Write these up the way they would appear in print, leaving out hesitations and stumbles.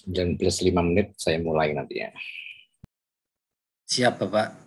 19.05 saya mulai nanti ya. Siap, Bapak.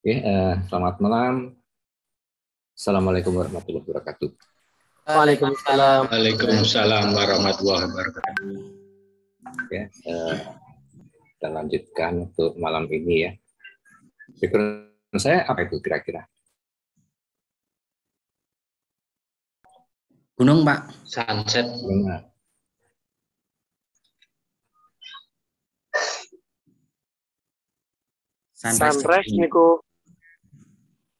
Oke, selamat malam. Assalamualaikum warahmatullahi wabarakatuh. Waalaikumsalam. Waalaikumsalam warahmatullahi wabarakatuh. Ya, kita lanjutkan untuk malam ini ya. Background saya apa itu kira-kira? Gunung, Pak. Sunset. Benar. Sunrise niku.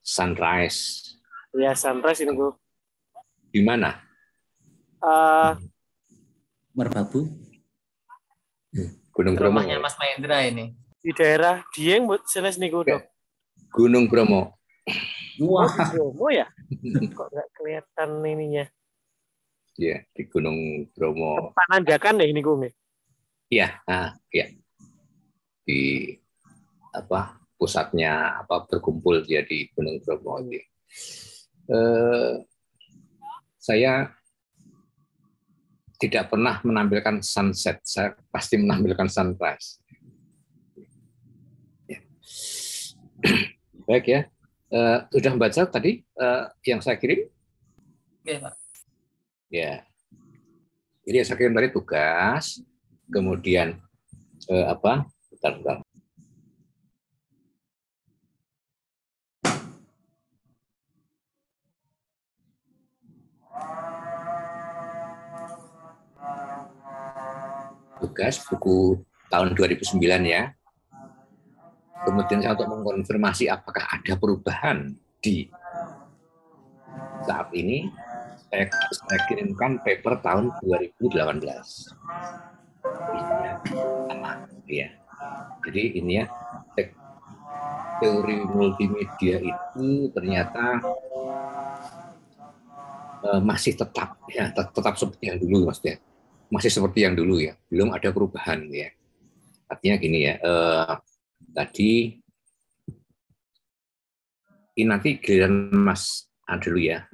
Sunrise. Ya, sunrise niku. Di mana? Merbabu. Gunung Bromo. Rumahnya Mas Mahendra ini. Di daerah Dieng jelas niku, Dok. Gunung Bromo. Wah, Bromo ya? Kok nggak kelihatan ininya? Ya, di Gunung Bromo. Pananjakan deh niku nggih. Iya, ya. Di pusatnya berkumpul dia di Gunung Bromo ini. Saya tidak pernah menampilkan sunset, saya pasti menampilkan sunrise. Ya. Baik ya, sudah membaca tadi yang saya kirim? Oke, Pak. Ya, jadi saya kirim tadi tugas, kemudian bentar. Tugas buku tahun 2009 ya. Kemudian saya untuk mengkonfirmasi apakah ada perubahan di saat ini, saya kirimkan paper tahun 2018. Isinya sama, ya. Jadi ini ya, teori multimedia itu ternyata masih tetap seperti yang dulu, maksudnya. Masih seperti yang dulu ya, belum ada perubahan ya. Artinya gini ya, tadi ini nanti giliran Mas dulu ya,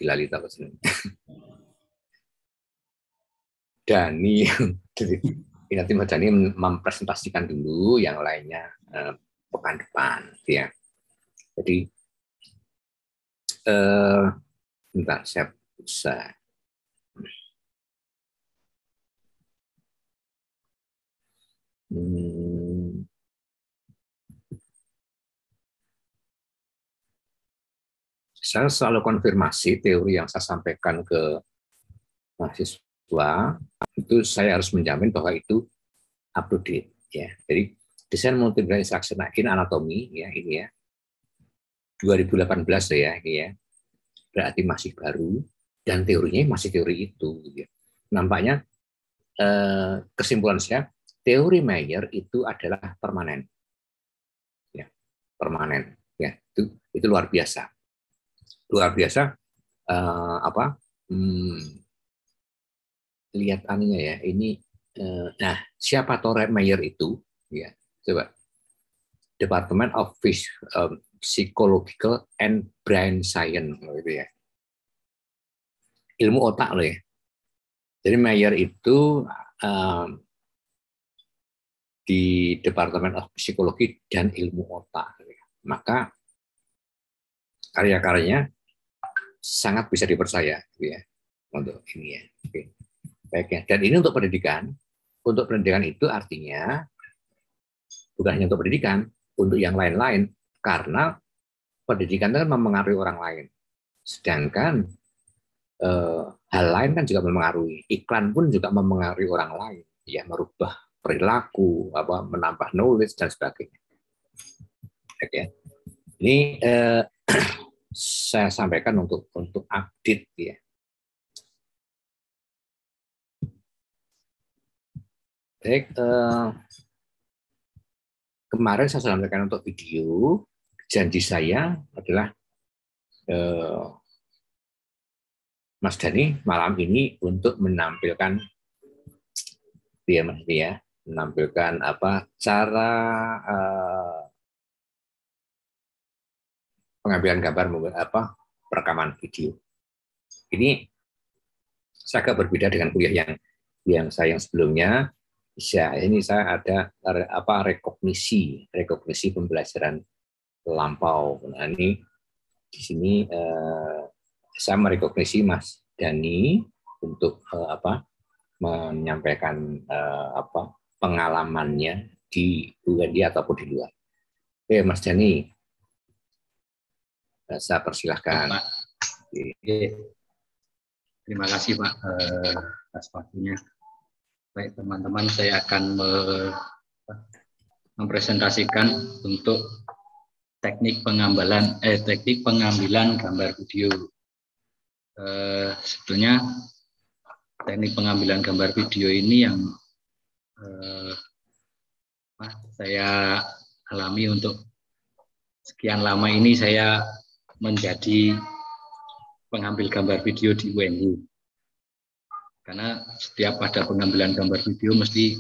Lalita Dani, nanti Mas Dani mempresentasikan dulu, yang lainnya pekan depan ya. Jadi bentar, saya bisa. Saya selalu konfirmasi teori yang saya sampaikan ke mahasiswa, itu saya harus menjamin bahwa itu up to date ya. Jadi desain multiplier instruction in anatomy ya, ini ya 2018 ya, ini ya, berarti masih baru dan teorinya masih teori itu ya. Nampaknya kesimpulan saya, teori Mayer itu adalah permanen ya, permanen ya, itu luar biasa lihat aninya ya, ini nah, siapa Torre Mayer itu ya, coba Department of Psychological and Brain Science gitu ya, ilmu otak loh ya. Jadi Mayer itu di Departemen of Psikologi dan Ilmu Otak. Maka karya-karyanya sangat bisa dipercaya, gitu ya, untuk ini ya. Oke. Baik ya. Dan ini untuk pendidikan. Untuk pendidikan itu artinya bukan hanya untuk pendidikan, untuk yang lain-lain, karena pendidikan itu kan mempengaruhi orang lain. Sedangkan hal lain kan juga mempengaruhi. Iklan pun juga mempengaruhi orang lain, ya, merubah perilaku, menambah knowledge dan sebagainya. Oke. Ini saya sampaikan untuk update, ya. Baik, kemarin saya sampaikan untuk video. Janji saya adalah Mas Dhani malam ini untuk menampilkan menampilkan cara pengambilan gambar perekaman video. Ini saya agak berbeda dengan kuliah yang saya sebelumnya. Ini saya ada rekognisi pembelajaran lampau. Nah, ini di sini saya merekognisi Mas Dhani untuk menyampaikan pengalamannya di UNI ataupun di luar. Oke, Mas Dhani, saya persilahkan. Terima kasih Pak atas waktunya. Baik teman-teman, saya akan mempresentasikan untuk teknik pengambilan gambar video. Sebetulnya teknik pengambilan gambar video ini yang saya alami untuk sekian lama ini. Saya menjadi pengambil gambar video di UNI. Karena setiap ada pengambilan gambar video mesti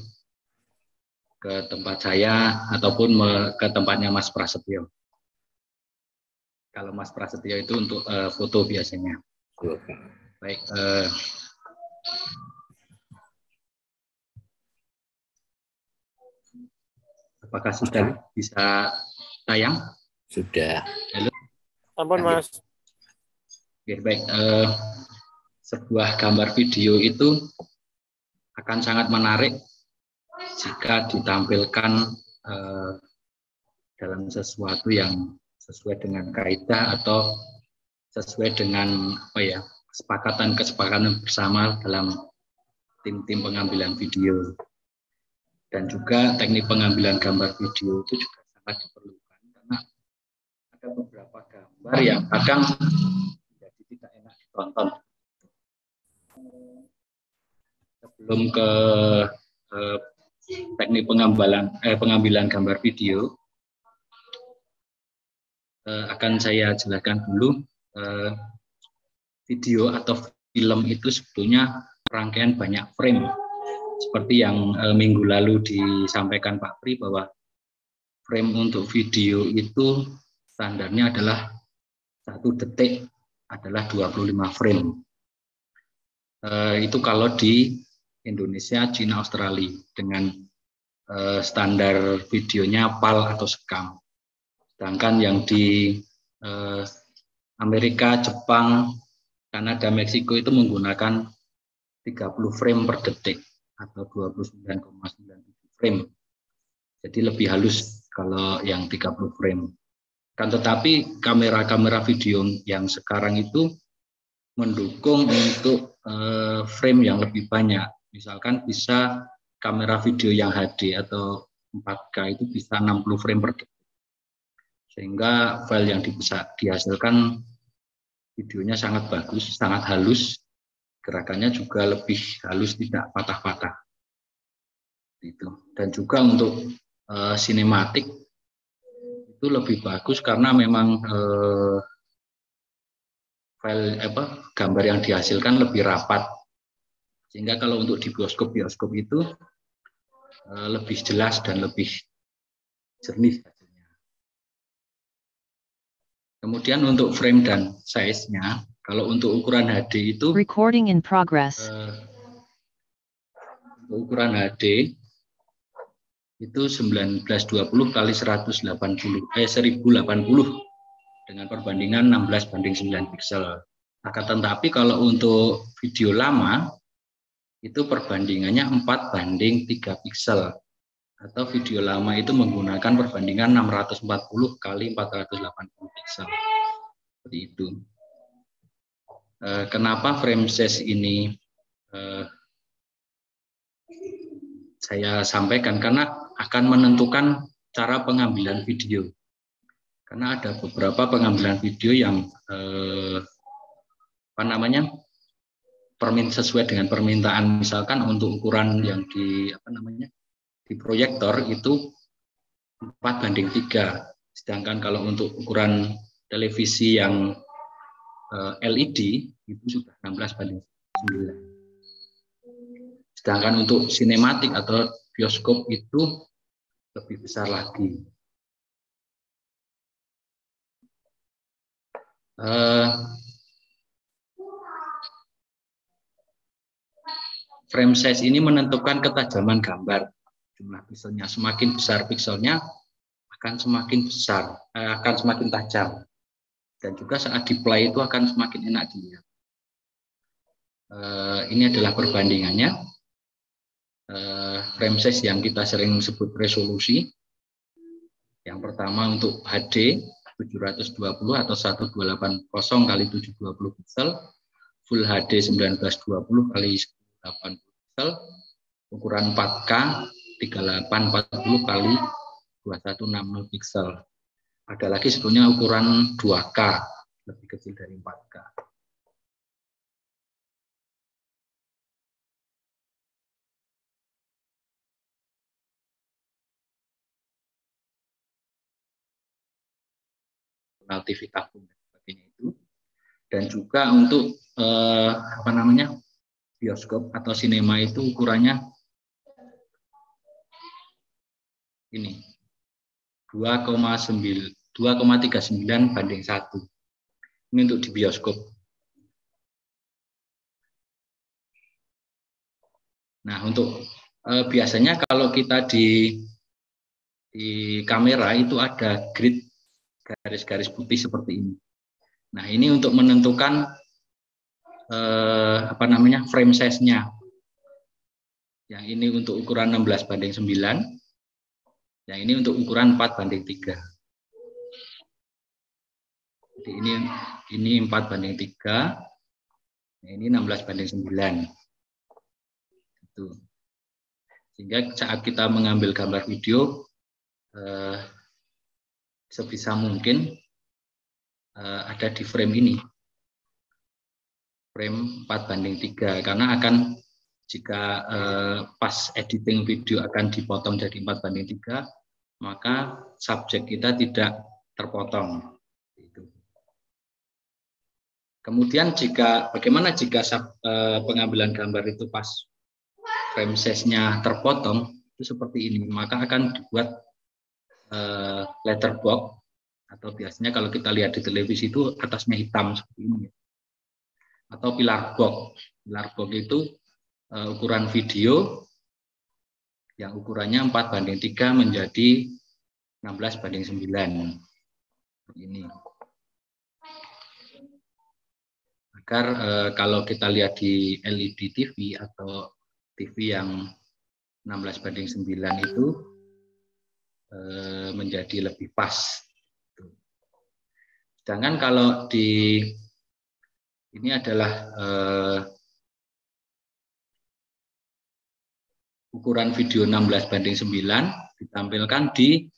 ke tempat saya ataupun ke tempatnya Mas Prasetyo. Kalau Mas Prasetyo itu untuk foto biasanya. Baik. Apakah sudah bisa tayang? Sudah. Halo. Ampun, Mas. Oke, baik. Sebuah gambar video itu akan sangat menarik jika ditampilkan dalam sesuatu yang sesuai dengan kaidah atau sesuai dengan kesepakatan bersama dalam tim-tim pengambilan video. Dan juga teknik pengambilan gambar video itu juga sangat diperlukan karena ada beberapa gambar yang kadang jadi tidak enak ditonton. Sebelum ke teknik pengambilan gambar video, akan saya jelaskan dulu. Video atau film itu sebetulnya rangkaian banyak frame. Seperti yang minggu lalu disampaikan Pak Pri, bahwa frame untuk video itu standarnya adalah 1 detik adalah 25 frame. Itu kalau di Indonesia, Cina, Australia dengan standar videonya PAL atau SCAM. Sedangkan yang di Amerika, Jepang, Kanada, Meksiko itu menggunakan 30 frame per detik atau 29,97 frame. Jadi lebih halus kalau yang 30 frame. Kan tetapi kamera-kamera video yang sekarang itu mendukung untuk frame yang lebih banyak. Misalkan bisa kamera video yang HD atau 4K itu bisa 60 frame per detik. Sehingga file yang dihasilkan videonya sangat bagus, sangat halus. Gerakannya juga lebih halus, tidak patah-patah. Dan juga untuk sinematik itu lebih bagus karena memang file gambar yang dihasilkan lebih rapat. Sehingga kalau untuk di bioskop itu lebih jelas dan lebih jernih hasilnya. Kemudian untuk frame dan size-nya, kalau untuk ukuran HD itu recording in progress. Untuk ukuran HD itu 1920 kali 1080 dengan perbandingan 16:9 piksel. Akan tetapi kalau untuk video lama itu perbandingannya 4:3 piksel, atau video lama itu menggunakan perbandingan 640 kali 480 piksel. Seperti itu. Kenapa frame size ini saya sampaikan? Karena akan menentukan cara pengambilan video. Karena ada beberapa pengambilan video yang sesuai dengan permintaan, misalkan untuk ukuran yang di proyektor itu 4:3, sedangkan kalau untuk ukuran televisi yang LED itu sudah 16:9. Sedangkan untuk sinematik atau bioskop itu lebih besar lagi. Frame size ini menentukan ketajaman gambar. Jumlah pikselnya, semakin besar pikselnya akan semakin besar, akan semakin tajam. Dan juga saat di play itu akan semakin enak dilihat. Ini adalah perbandingannya. Frame size yang kita sering sebut resolusi. Yang pertama untuk HD 720 atau 1280 kali 720 piksel, Full HD 1920 kali 1080 piksel, ukuran 4K 3840 kali 2160 piksel. Ada lagi sebetulnya ukuran 2K, lebih kecil dari 4K. TV tabung dan sebagainya itu. Dan juga untuk bioskop atau sinema itu ukurannya ini 2,39:1. Ini untuk di bioskop. Nah, untuk biasanya kalau kita di kamera itu ada grid garis-garis putih seperti ini. Nah, ini untuk menentukan frame size-nya. Yang ini untuk ukuran 16:9, yang ini untuk ukuran 4:3. Jadi ini 4:3, ini 16:9. Itu. Sehingga saat kita mengambil gambar video, sebisa mungkin ada di frame ini, frame 4:3, karena akan jika pas editing video akan dipotong jadi 4:3, maka subjek kita tidak terpotong. Kemudian bagaimana jika pengambilan gambar itu pas frame size-nya terpotong, itu seperti ini, maka akan dibuat letterbox, atau biasanya kalau kita lihat di televisi itu atasnya hitam seperti ini, atau pilar box. Pilar box itu ukuran video yang ukurannya 4:3 menjadi 16:9 ini. Agar kalau kita lihat di LED TV atau TV yang 16:9 itu menjadi lebih pas. Sedangkan kalau ini adalah ukuran video 16:9 ditampilkan di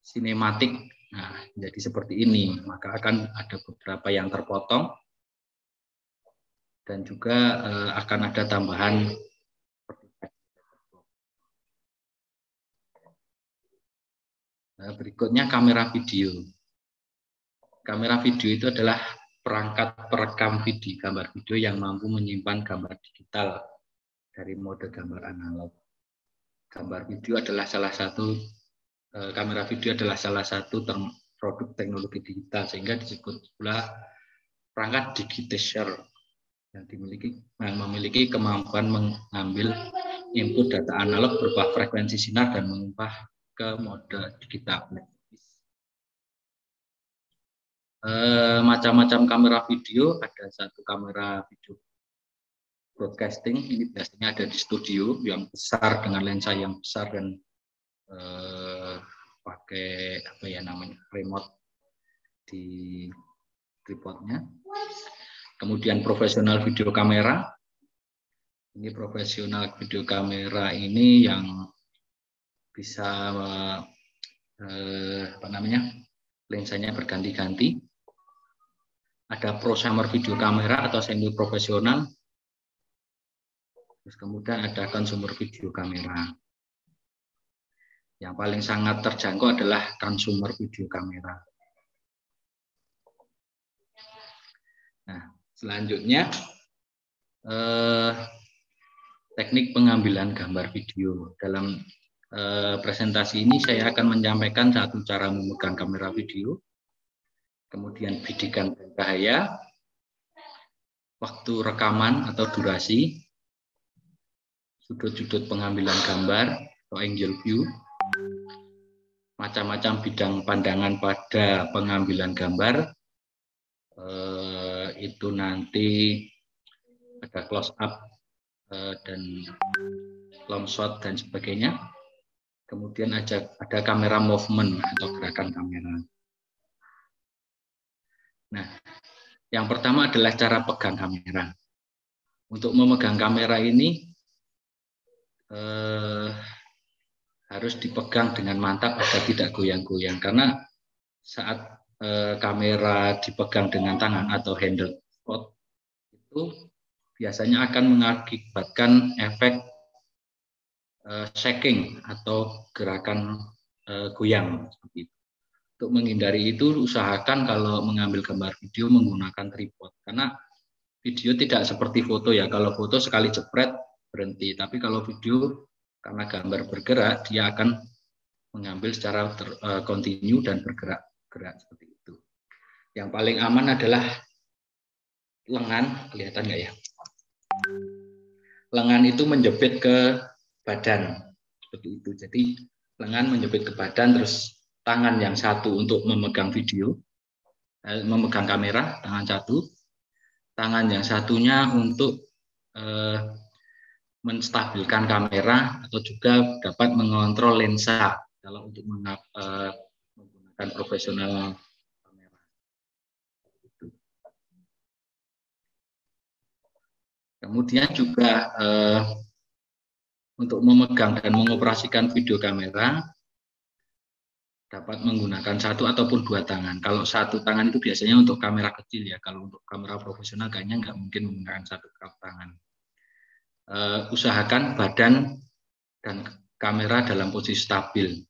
sinematik. Nah, jadi seperti ini, maka akan ada beberapa yang terpotong dan juga akan ada tambahan. Berikutnya kamera video. Kamera video itu adalah perangkat perekam video, gambar video yang mampu menyimpan gambar digital dari mode gambar analog. Kamera video adalah salah satu produk teknologi digital, sehingga disebut pula perangkat digitizer yang memiliki kemampuan mengambil input data analog berupa frekuensi sinar dan mengubah ke mode digital. Macam-macam kamera video, ada satu kamera video broadcasting, ini biasanya ada di studio yang besar dengan lensa yang besar dan pakai apa ya namanya remote di tripodnya. Kemudian profesional video kamera. Ini profesional video kamera ini yang bisa apa namanya lensanya berganti-ganti. Ada prosumer video kamera atau semi profesional. Terus kemudian ada consumer video kamera. Yang paling sangat terjangkau adalah consumer video kamera. Nah, selanjutnya teknik pengambilan gambar video. Dalam presentasi ini saya akan menyampaikan satu cara memegang kamera video, kemudian bidikan cahaya, waktu rekaman atau durasi, sudut-sudut pengambilan gambar atau angle view, macam-macam bidang pandangan pada pengambilan gambar, itu nanti ada close up dan long shot dan sebagainya. Kemudian ada kamera movement atau gerakan kamera. Nah, yang pertama adalah cara pegang kamera. Untuk memegang kamera ini harus dipegang dengan mantap agar tidak goyang-goyang, karena saat kamera dipegang dengan tangan atau handle spot itu biasanya akan mengakibatkan efek shaking atau gerakan goyang seperti itu. Untuk menghindari itu, usahakan kalau mengambil gambar video menggunakan tripod, karena video tidak seperti foto ya. Kalau foto sekali jepret berhenti, tapi kalau video karena gambar bergerak dia akan mengambil secara kontinu dan bergerak seperti itu. Yang paling aman adalah lengan, kelihatan nggak ya? Lengan itu menjepit ke badan seperti itu. Jadi lengan menjepit ke badan, terus tangan yang satu untuk memegang video, memegang kamera, tangan satu. Tangan yang satunya untuk menstabilkan kamera atau juga dapat mengontrol lensa kalau untuk menggunakan profesional kamera. Kemudian juga untuk memegang dan mengoperasikan video kamera dapat menggunakan satu ataupun dua tangan. Kalau satu tangan itu biasanya untuk kamera kecil ya. Kalau untuk kamera profesional kayaknya nggak mungkin menggunakan satu tangan. Usahakan badan dan kamera dalam posisi stabil,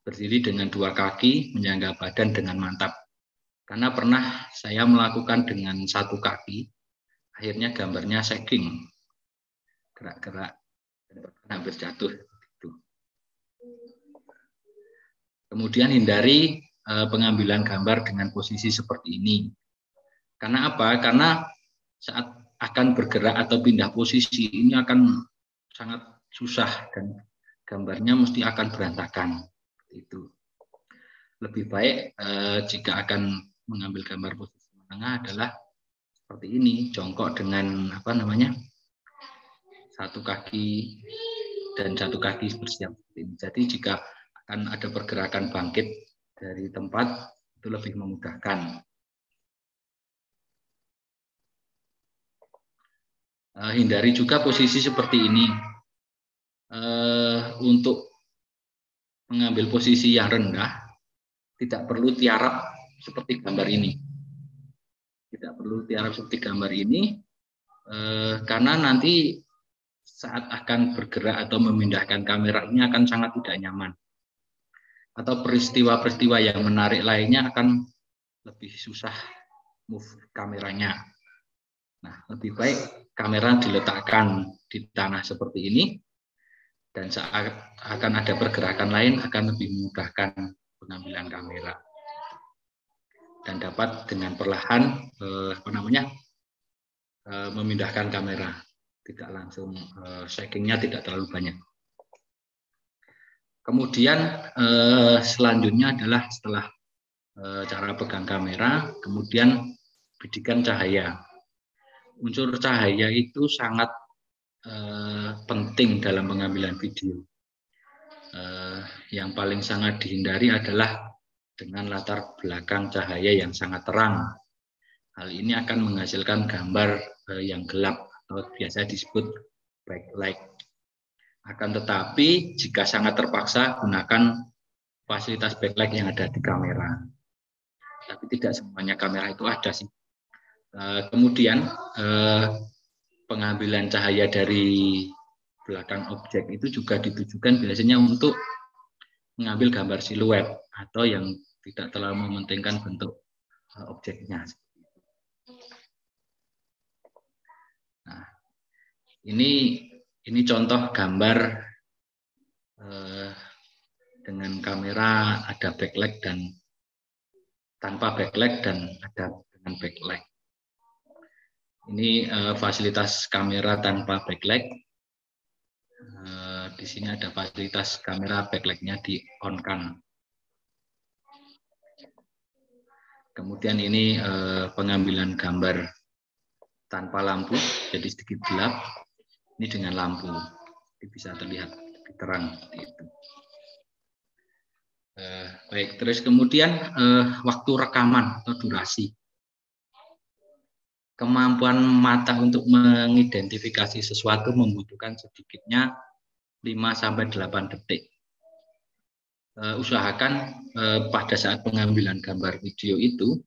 berdiri dengan dua kaki, menyangga badan dengan mantap. Karena pernah saya melakukan dengan satu kaki, akhirnya gambarnya shaking, gerak-gerak, hampir jatuh. Kemudian hindari pengambilan gambar dengan posisi seperti ini. Karena apa? Karena saat akan bergerak atau pindah posisi ini akan sangat susah dan gambarnya mesti akan berantakan. Itu lebih baik jika akan mengambil gambar posisi menengah adalah seperti ini, jongkok dengan apa namanya, satu kaki dan satu kaki bersiap seperti ini. Jadi jika akan ada pergerakan bangkit dari tempat itu lebih memudahkan. Hindari juga posisi seperti ini. Untuk mengambil posisi yang rendah, tidak perlu tiarap seperti gambar ini. Tidak perlu tiarap seperti gambar ini, karena nanti saat akan bergerak atau memindahkan kamera ini akan sangat tidak nyaman. Atau peristiwa-peristiwa yang menarik lainnya akan lebih susah move kameranya. Nah, lebih baik kamera diletakkan di tanah seperti ini, dan saat akan ada pergerakan lain akan lebih memudahkan pengambilan kamera. Dan dapat dengan perlahan memindahkan kamera. tidak langsung shakingnya tidak terlalu banyak. Kemudian selanjutnya adalah setelah cara pegang kamera, kemudian bidikan cahaya. Unsur cahaya itu sangat penting dalam pengambilan video. Yang paling sangat dihindari adalah dengan latar belakang cahaya yang sangat terang. Hal ini akan menghasilkan gambar yang gelap atau biasa disebut backlight. Akan tetapi jika sangat terpaksa, gunakan fasilitas backlight yang ada di kamera. Tapi tidak semuanya kamera itu ada sih. Kemudian pengambilan cahaya dari belakang objek itu juga ditujukan biasanya untuk mengambil gambar siluet atau yang tidak terlalu mementingkan bentuk objeknya. Nah, ini contoh gambar dengan kamera ada backlight dan tanpa backlight dan ada dengan backlight. Ini fasilitas kamera tanpa backlight. Di sini ada fasilitas kamera backlight-nya di on-kan. Kemudian ini pengambilan gambar tanpa lampu, jadi sedikit gelap. Ini dengan lampu, ini bisa terlihat lebih terang seperti itu. Baik, terus kemudian waktu rekaman atau durasi. Kemampuan mata untuk mengidentifikasi sesuatu membutuhkan sedikitnya 5-8 detik. Usahakan pada saat pengambilan gambar video itu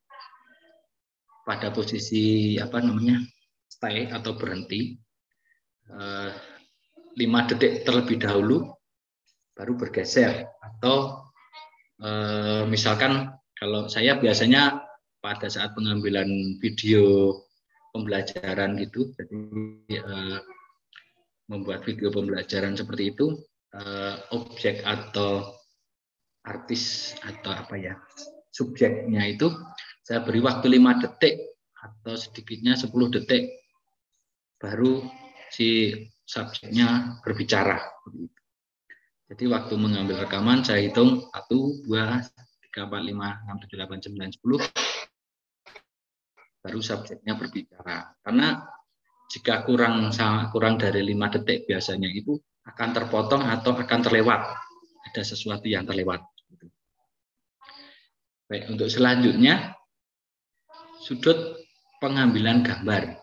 pada posisi stay atau berhenti 5 detik terlebih dahulu baru bergeser, atau misalkan kalau saya biasanya pada saat pengambilan video pembelajaran gitu, jadi membuat video pembelajaran seperti itu, objek atau artis atau subjeknya itu saya beri waktu 5 detik atau sedikitnya 10 detik baru si subjeknya berbicara. Jadi waktu mengambil rekaman saya hitung 1, 2, 3, 4, 5, 6, 7, 8, 9, 10 baru subjeknya berbicara. Karena jika kurang dari 5 detik biasanya itu akan terpotong atau akan terlewat. Ada sesuatu yang terlewat. Baik, untuk selanjutnya sudut pengambilan gambar.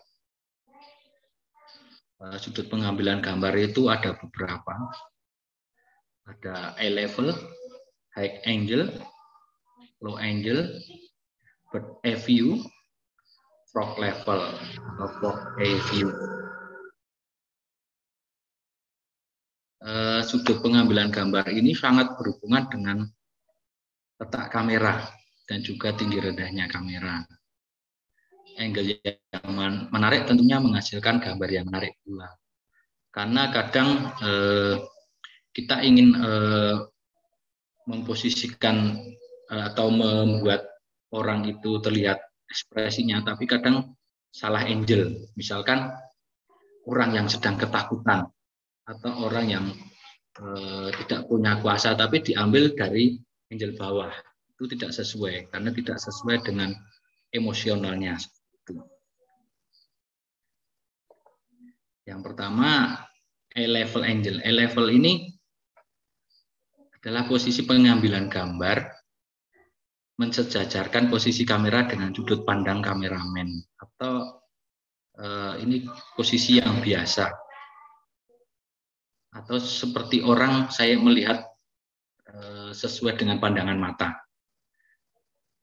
Sudut pengambilan gambar itu ada beberapa. Ada eye level, high angle, low angle, bird eye view, frog level atau frog eye view. Sudut pengambilan gambar ini sangat berhubungan dengan letak kamera dan juga tinggi rendahnya kamera. Angle yang menarik tentunya menghasilkan gambar yang menarik pula. Karena kadang kita ingin memposisikan atau membuat orang itu terlihat ekspresinya, tapi kadang salah angle. Misalkan orang yang sedang ketakutan atau orang yang tidak punya kuasa, tapi diambil dari angle bawah. Itu tidak sesuai, karena tidak sesuai dengan emosionalnya. Yang pertama, eye level angle. Eye level ini adalah posisi pengambilan gambar mensejajarkan posisi kamera dengan sudut pandang kameramen, atau ini posisi yang biasa, atau seperti orang saya melihat sesuai dengan pandangan mata,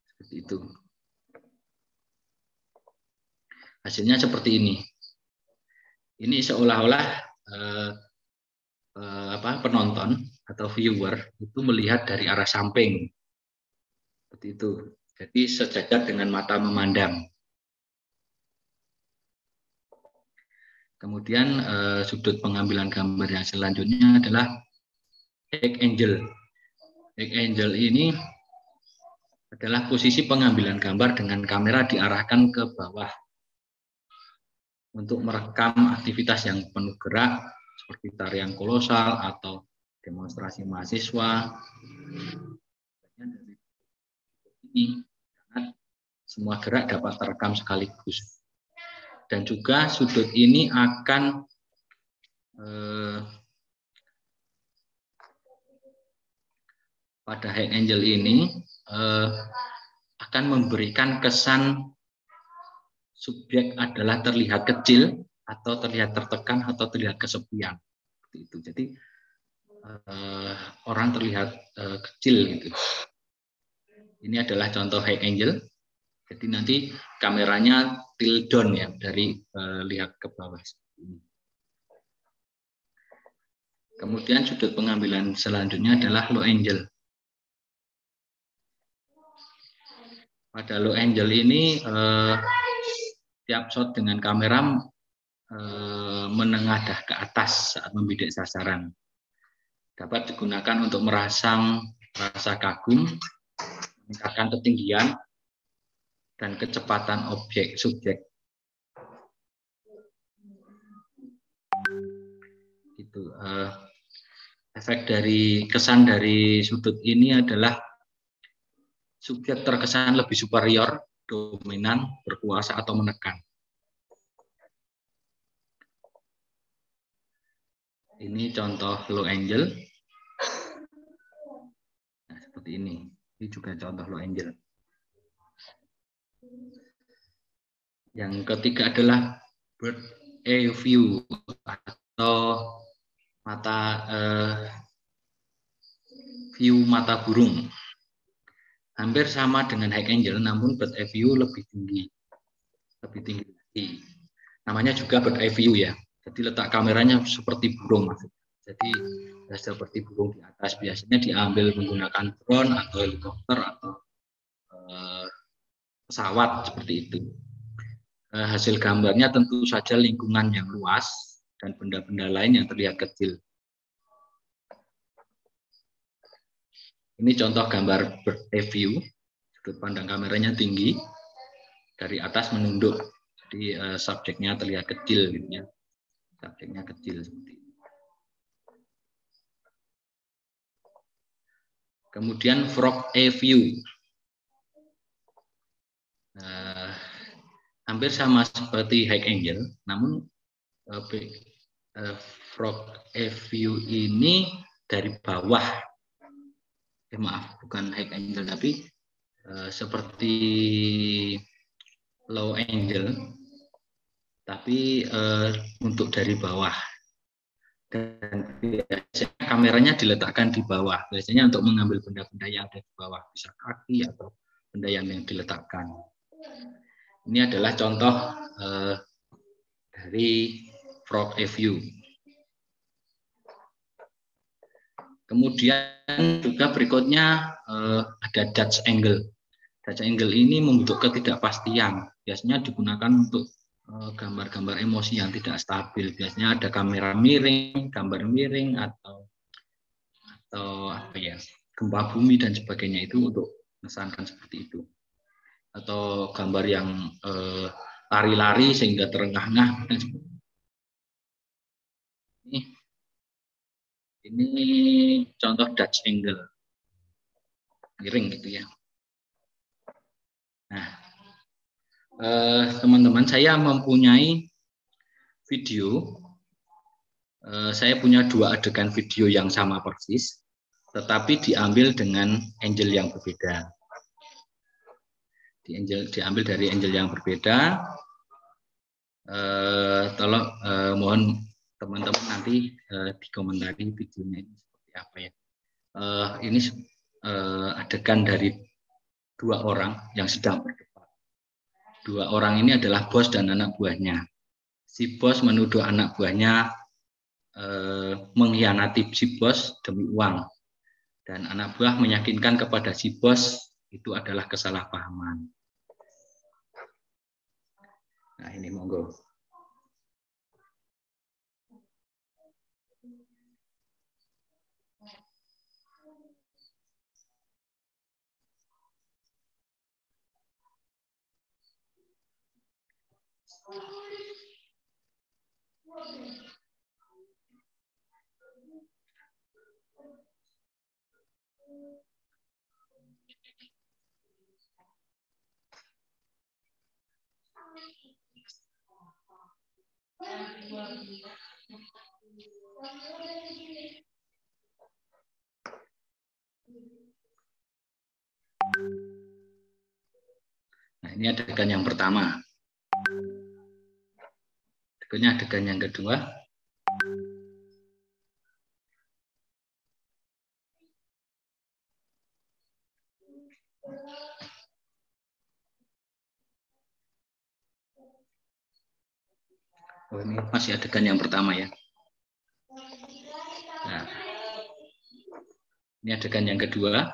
seperti itu. Hasilnya seperti ini. Ini seolah-olah penonton atau viewer itu melihat dari arah samping, seperti itu. Jadi sejajar dengan mata memandang. Kemudian sudut pengambilan gambar yang selanjutnya adalah high angle. High angle ini adalah posisi pengambilan gambar dengan kamera diarahkan ke bawah. untuk merekam aktivitas yang penuh gerak seperti tarian kolosal atau demonstrasi mahasiswa. Ini karena semua gerak dapat terekam sekaligus. Dan juga sudut ini akan pada high angle ini akan memberikan kesan subjek adalah terlihat kecil atau terlihat tertekan atau terlihat kesepian. Itu. Jadi orang terlihat kecil gitu. Ini adalah contoh high angle. Jadi nanti kameranya tilt down ya dari lihat ke bawah. Kemudian sudut pengambilan selanjutnya adalah low angle. Pada low angle ini tiap shot dengan kamera menengadah ke atas saat membidik sasaran. Dapat digunakan untuk merangsang rasa kagum, meningkatkan ketinggian dan kecepatan objek subjek. Itu efek dari kesan dari sudut ini adalah subjek terkesan lebih superior, dominan, berkuasa atau menekan. Ini contoh low angle. Nah, seperti ini. Ini juga contoh low angle. Yang ketiga adalah bird eye view atau view mata burung. Hampir sama dengan high angle, namun bird eye view lebih tinggi lagi. Namanya juga bird eye view ya. Jadi letak kameranya seperti burung. Jadi seperti burung di atas. Biasanya diambil menggunakan drone atau helikopter atau pesawat seperti itu. Hasil gambarnya tentu saja lingkungan yang luas dan benda-benda lain yang terlihat kecil. Ini contoh gambar bird eye view. Sudut pandang kameranya tinggi, dari atas menunduk. Jadi subjeknya terlihat kecil, gitu ya. Subjeknya kecil seperti itu. Kemudian frog eye view. Hampir sama seperti high angle, namun frog eye view ini dari bawah. Maaf, bukan high angle, tapi seperti low angle, tapi untuk dari bawah. Dan biasanya kameranya diletakkan di bawah. Biasanya untuk mengambil benda-benda yang ada di bawah, bisa kaki atau benda yang diletakkan. Ini adalah contoh dari frog eye view. Kemudian juga berikutnya ada Dutch angle. Dutch angle ini membentuk ketidakpastian. Biasanya digunakan untuk gambar-gambar emosi yang tidak stabil. Biasanya ada kamera miring, gambar miring atau apa ya, gempa bumi dan sebagainya, itu untuk mengesankan seperti itu. Atau gambar yang lari-lari sehingga terengah-engah. Ini contoh Dutch angle, miring gitu ya. Nah, teman-teman, saya mempunyai video. Saya punya 2 adegan video yang sama persis, tetapi diambil dengan angle yang berbeda. Diambil dari angle yang berbeda. Tolong mohon teman-teman nanti dikomentari videonya ini seperti apa ya. Ini adegan dari 2 orang yang sedang berdebat. 2 orang ini adalah bos dan anak buahnya. Si bos menuduh anak buahnya mengkhianati si bos demi uang, dan anak buah meyakinkan kepada si bos itu adalah kesalahpahaman. Nah, ini monggo. Nah, ini adegan yang pertama. Berikutnya adegan yang kedua. Oh, ini masih adegan yang pertama ya. Nah, ini adegan yang kedua.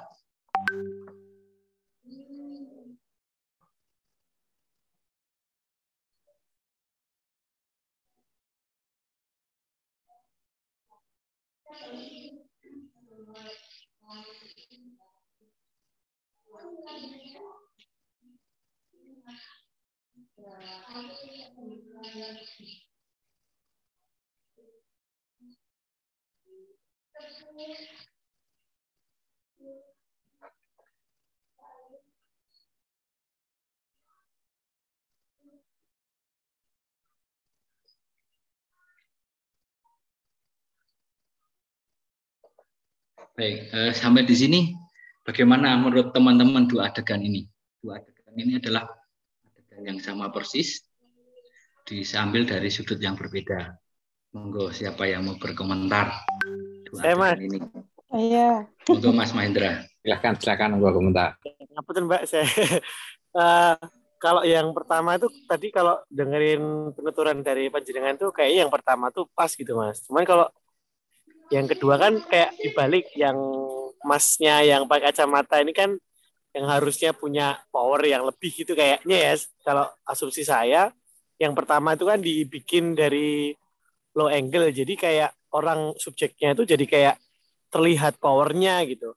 Baik, sampai di sini bagaimana menurut teman-teman dua adegan ini? Dua adegan ini adalah adegan yang sama persis, diambil dari sudut yang berbeda. Monggo siapa yang mau berkomentar dua adegan ini? Iya. Monggo Mas Mahendra. Silakan gua komentar. Ngapunten Mbak, saya kalau yang pertama itu tadi kalau dengerin penuturan dari panjenengan tuh kayak yang pertama tuh pas gitu Mas. Cuman kalau yang kedua kan kayak dibalik, yang Masnya yang pakai kacamata ini kan yang harusnya punya power yang lebih gitu kayaknya ya. Kalau asumsi saya, yang pertama itu kan dibikin dari low angle, jadi kayak orang subjeknya itu jadi kayak terlihat powernya gitu.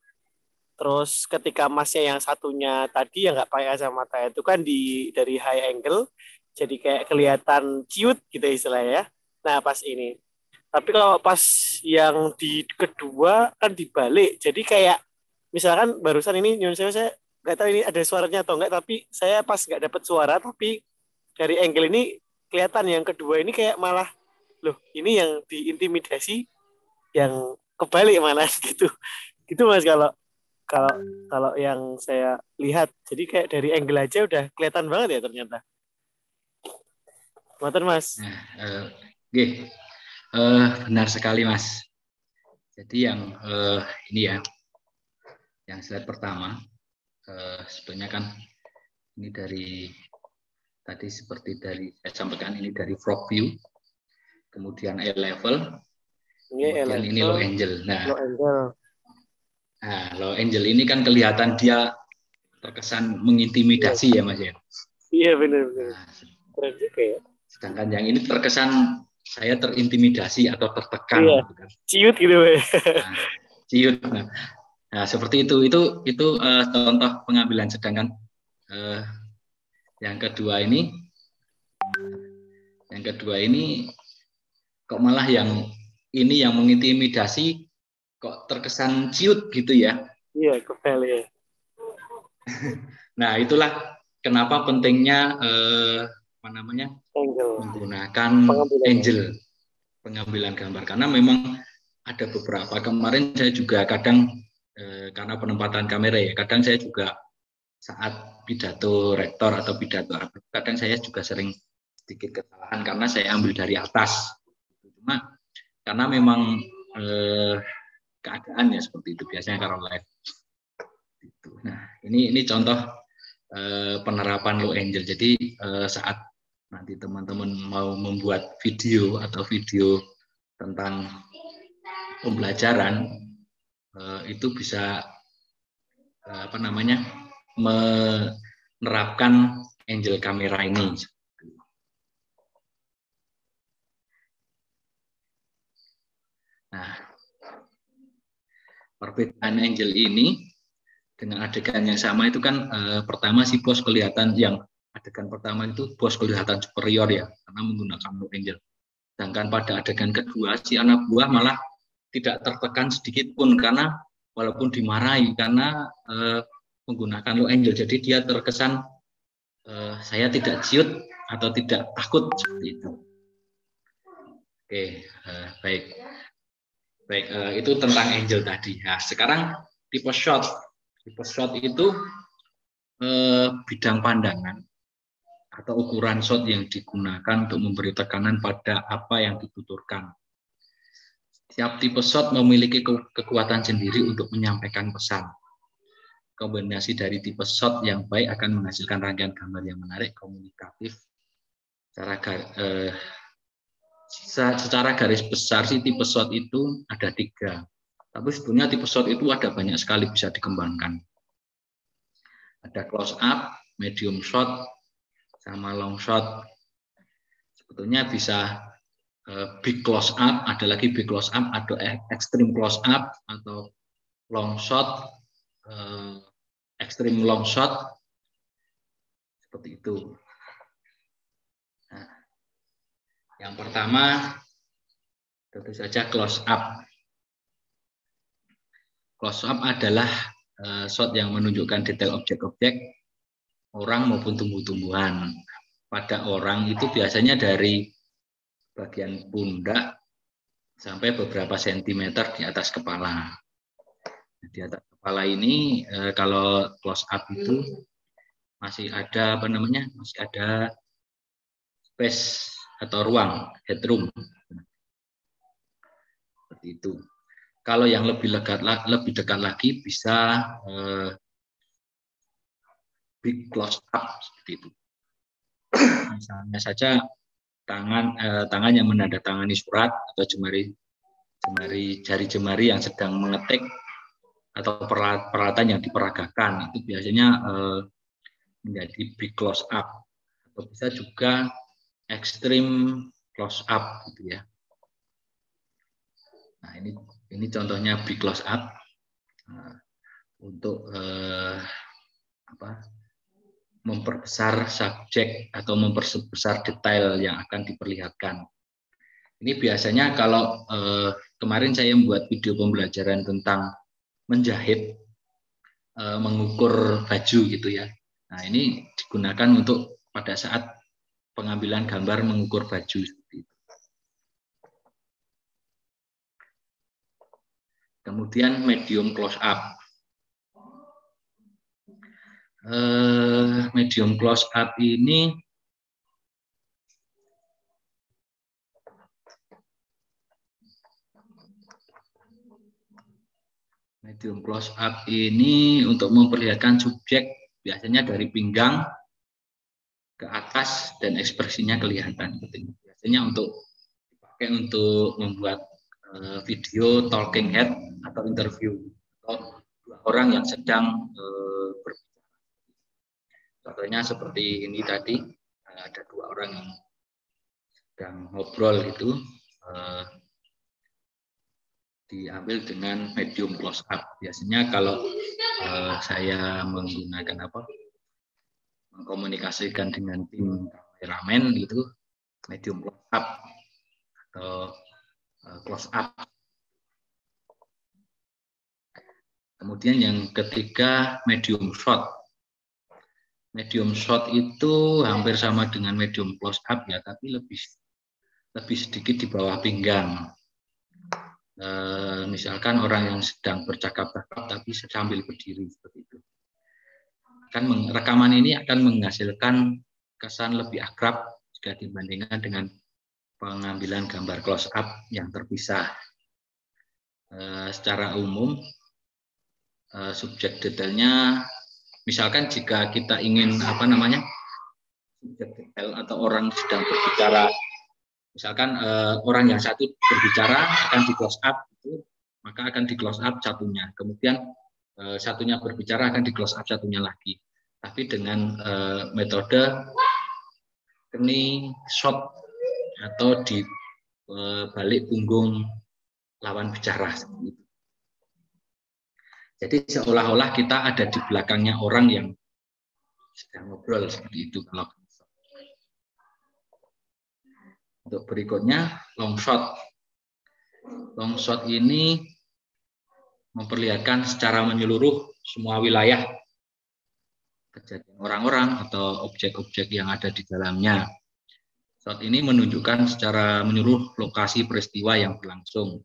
Terus ketika Masnya yang satunya tadi yang nggak pakai kacamata itu kan dari high angle, jadi kayak kelihatan cute gitu istilahnya ya. Nah pas ini. Tapi kalau pas yang di kedua kan dibalik, jadi kayak misalkan barusan ini nyun saya nggak tahu ini ada suaranya atau enggak, tapi saya pas nggak dapat suara, tapi dari angle ini kelihatan yang kedua ini kayak malah loh ini yang diintimidasi yang kebalik malah gitu gitu Mas. Kalau kalau kalau yang saya lihat, jadi kayak dari angle aja udah kelihatan banget ya ternyata. Ngoten Mas. Nah, benar sekali Mas. Jadi yang ini ya, yang slide pertama sebetulnya kan ini dari tadi seperti dari saya sampaikan, ini dari frog view, kemudian eye level, kemudian ini low angle. Nah, low angle ini kan kelihatan dia terkesan mengintimidasi ya Mas ya. Iya benar. Keren juga ya. Sedangkan yang ini terkesan saya terintimidasi atau tertekan. Iya. Gitu kan. Ciut gitu ya. Nah, ciut. Nah, seperti itu contoh pengambilan. Sedangkan yang kedua ini kok malah yang ini yang mengintimidasi kok terkesan ciut gitu ya. Iya, kebal ya. Nah, itulah kenapa pentingnya menggunakan angel pengambilan gambar, karena memang ada beberapa, kemarin saya juga kadang karena penempatan kamera ya, kadang saya juga saat pidato rektor atau pidato apa, kadang saya juga sering sedikit kesalahan karena saya ambil dari atas, cuma karena memang keadaannya seperti itu biasanya kalau live. Nah, ini contoh penerapan low angle. Jadi saat nanti teman-teman mau membuat video atau video tentang pembelajaran, itu bisa menerapkan angle kamera ini. Nah, perbedaan angle ini dengan adegan yang sama itu kan pertama si bos kelihatan, yang adegan pertama itu bos kelihatan superior ya karena menggunakan low angle. Sedangkan pada adegan kedua si anak buah malah tidak tertekan sedikit pun karena walaupun dimarahi karena menggunakan low angel, jadi dia terkesan saya tidak ciut atau tidak takut seperti itu. Oke, baik. Baik, itu tentang angel tadi. Nah, sekarang tipe shot. Tipe shot itu bidang pandangan atau ukuran shot yang digunakan untuk memberi tekanan pada apa yang dituturkan. Setiap tipe shot memiliki kekuatan sendiri untuk menyampaikan pesan. Kombinasi dari tipe shot yang baik akan menghasilkan rangkaian gambar yang menarik, komunikatif. Secara garis besar sih tipe shot itu ada 3. Tapi sebetulnya tipe shot itu ada banyak sekali bisa dikembangkan. Ada close up, medium shot, sama long shot. Sebetulnya bisa big close up, ada lagi big close up, ada extreme close up atau long shot, extreme long shot, seperti itu. Nah, yang pertama tentu saja close up. Close up adalah shot yang menunjukkan detail objek-objek orang maupun tumbuh-tumbuhan. Pada orang itu biasanya dari bagian pundak sampai beberapa sentimeter di atas kepala. Di atas kepala ini kalau close up itu masih ada masih ada space atau ruang, headroom. Seperti itu. Kalau yang lebih dekat lagi bisa big close up seperti itu. Misalnya saja tangan yang menandatangani surat atau jari jemari yang sedang mengetik atau peralatan yang diperagakan itu biasanya menjadi big close up, atau bisa juga extreme close up gitu ya. Nah, ini contohnya big close up untuk memperbesar subjek atau memperbesar detail yang akan diperlihatkan. Ini biasanya kalau kemarin saya membuat video pembelajaran tentang menjahit, mengukur baju gitu ya. Nah, ini digunakan untuk pada saat pengambilan gambar mengukur baju seperti itu. Kemudian medium close up. Medium close up ini untuk memperlihatkan subjek biasanya dari pinggang ke atas dan ekspresinya kelihatan. Biasanya dipakai untuk membuat video talking head atau interview atau orang yang sedang berbicara. Contohnya seperti ini tadi, ada 2 orang yang sedang ngobrol itu, diambil dengan medium close up. Biasanya kalau saya menggunakan mengkomunikasikan dengan tim kameramen itu medium close up atau close up. Kemudian yang ketiga medium shot. Medium shot itu hampir sama dengan medium close up ya, tapi lebih sedikit di bawah pinggang. Misalkan orang yang sedang bercakap-cakap tapi sambil berdiri seperti itu. Rekaman ini akan menghasilkan kesan lebih akrab jika dibandingkan dengan pengambilan gambar close up yang terpisah. Secara umum subjek detailnya, misalkan jika kita ingin subjek detail atau orang sedang berbicara, misalkan orang yang satu berbicara akan di close up itu, maka akan di close up satunya, kemudian satunya berbicara akan di close up satunya lagi, tapi dengan metode knee shot atau di balik punggung lawan bicara seperti itu. Jadi seolah-olah kita ada di belakangnya orang yang sedang ngobrol seperti itu. Untuk berikutnya long shot. Long shot ini memperlihatkan secara menyeluruh semua wilayah kejadian orang-orang atau objek-objek yang ada di dalamnya. Shot ini menunjukkan secara menyeluruh lokasi peristiwa yang berlangsung.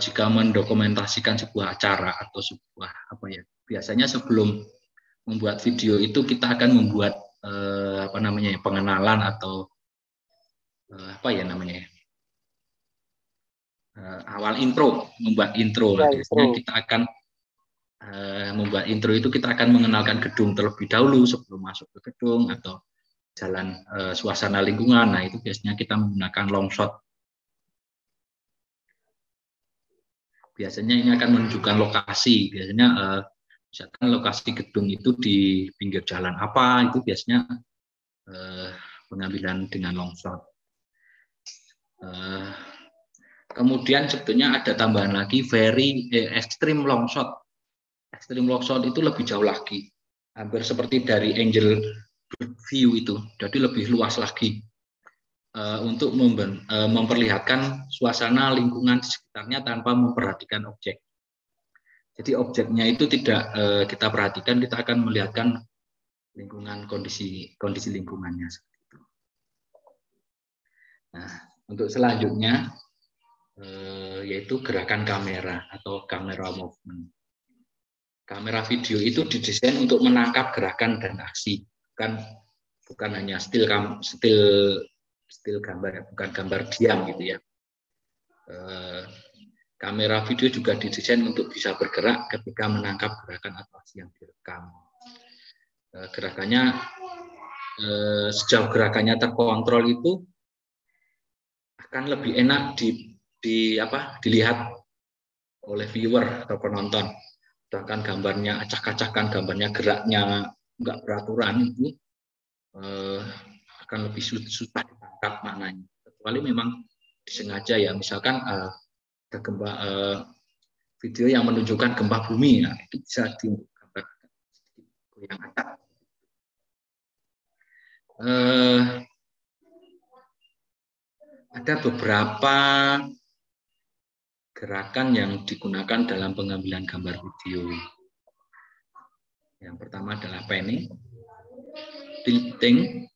Jika mendokumentasikan sebuah acara atau sebuah biasanya sebelum membuat video itu kita akan membuat pengenalan atau awal intro, membuat intro. Biasanya kita akan membuat intro itu kita akan mengenalkan gedung terlebih dahulu sebelum masuk ke gedung atau jalan suasana lingkungan. Nah, itu biasanya kita menggunakan long shot. Biasanya ini akan menunjukkan lokasi. Biasanya misalkan lokasi gedung itu di pinggir jalan apa, itu biasanya pengambilan dengan long shot. Kemudian sebetulnya ada tambahan lagi extreme long shot. Extreme long shot itu lebih jauh lagi, hampir seperti dari angel view itu, jadi lebih luas lagi untuk memperlihatkan suasana lingkungan di sekitarnya tanpa memperhatikan objek. Jadi objeknya itu tidak kita perhatikan, kita akan melihatkan lingkungan, kondisi lingkungannya. Nah, untuk selanjutnya yaitu gerakan kamera atau camera movement. Kamera video itu didesain untuk menangkap gerakan dan aksi, bukan hanya still gambar, bukan gambar diam gitu ya. Kamera video juga didesain untuk bisa bergerak ketika menangkap gerakan atau aksi yang direkam. Gerakannya sejauh gerakannya terkontrol itu akan lebih enak dilihat oleh viewer atau penonton. Sedangkan gambarnya acak-acakan, gambarnya geraknya nggak beraturan, itu akan lebih susah ditangkap maknanya. Kecuali memang disengaja ya, misalkan ada video yang menunjukkan gempa bumi, ya, itu bisa digambar yang acak. Ada beberapa gerakan yang digunakan dalam pengambilan gambar video. Yang pertama adalah panning, tilting,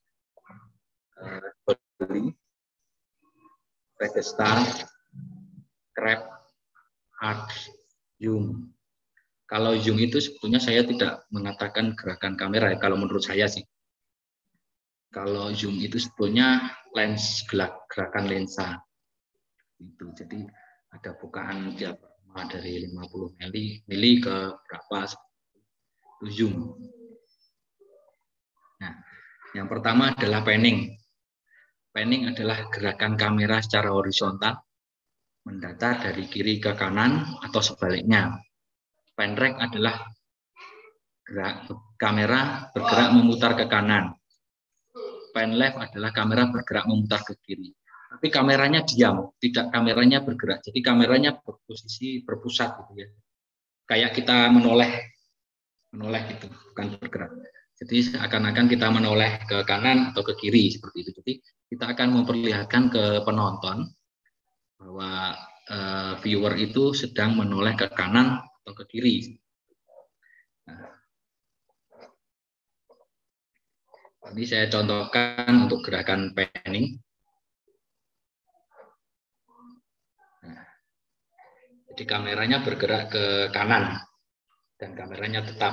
pedestal, crab, arc, zoom. Kalau zoom itu sebetulnya saya tidak mengatakan gerakan kamera, ya, kalau menurut saya sih. Kalau zoom itu sebetulnya gerakan lensa. Itu. Jadi ada bukaan diafragma dari 50 mili ke berapa, itu zoom. Nah, yang pertama adalah panning. Panning adalah gerakan kamera secara horizontal, mendatar dari kiri ke kanan atau sebaliknya. Pan right adalah kamera bergerak memutar ke kanan. Pan left adalah kamera bergerak memutar ke kiri. Tapi kameranya diam, tidak kameranya bergerak. Jadi kameranya berposisi berpusat gitu ya. Kayak kita menoleh gitu, bukan bergerak. Jadi seakan-akan kita menoleh ke kanan atau ke kiri seperti itu. Jadi kita akan memperlihatkan ke penonton bahwa viewer itu sedang menoleh ke kanan atau ke kiri. Nah, ini saya contohkan untuk gerakan panning. Jadi kameranya bergerak ke kanan dan kameranya tetap.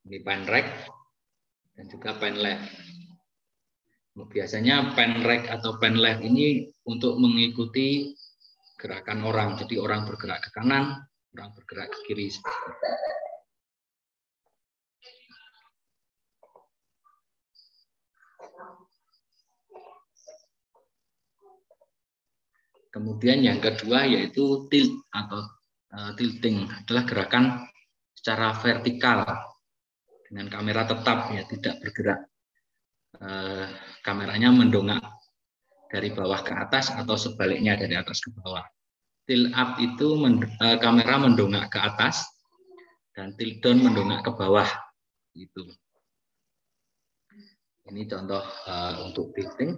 Ini pan right dan juga pan left. Biasanya pan right atau pan left ini untuk mengikuti gerakan orang. Jadi orang bergerak ke kanan, orang bergerak ke kiri. Kemudian yang kedua yaitu tilt atau tilting, adalah gerakan secara vertikal dengan kamera tetap ya, tidak bergerak. Kameranya mendongak dari bawah ke atas atau sebaliknya dari atas ke bawah. Tilt up itu kamera mendongak ke atas dan tilt down mendongak ke bawah. Itu. Ini contoh untuk tilting.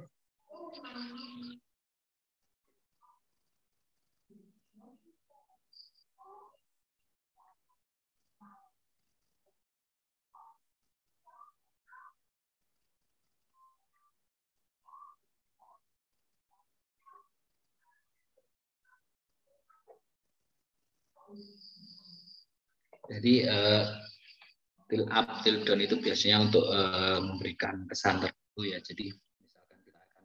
Jadi till up, till down itu biasanya untuk memberikan kesan tertentu ya. Jadi misalkan kita akan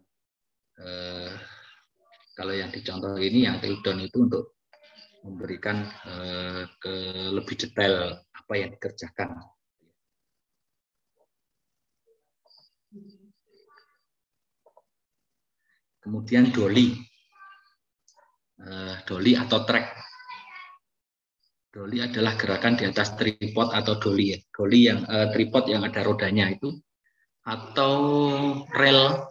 kalau yang dicontoh ini yang till down itu untuk memberikan ke lebih detail apa yang dikerjakan. Kemudian dolly, dolly atau track. Dolly adalah gerakan di atas tripod atau dolly ya. Dolly yang tripod yang ada rodanya itu, atau rel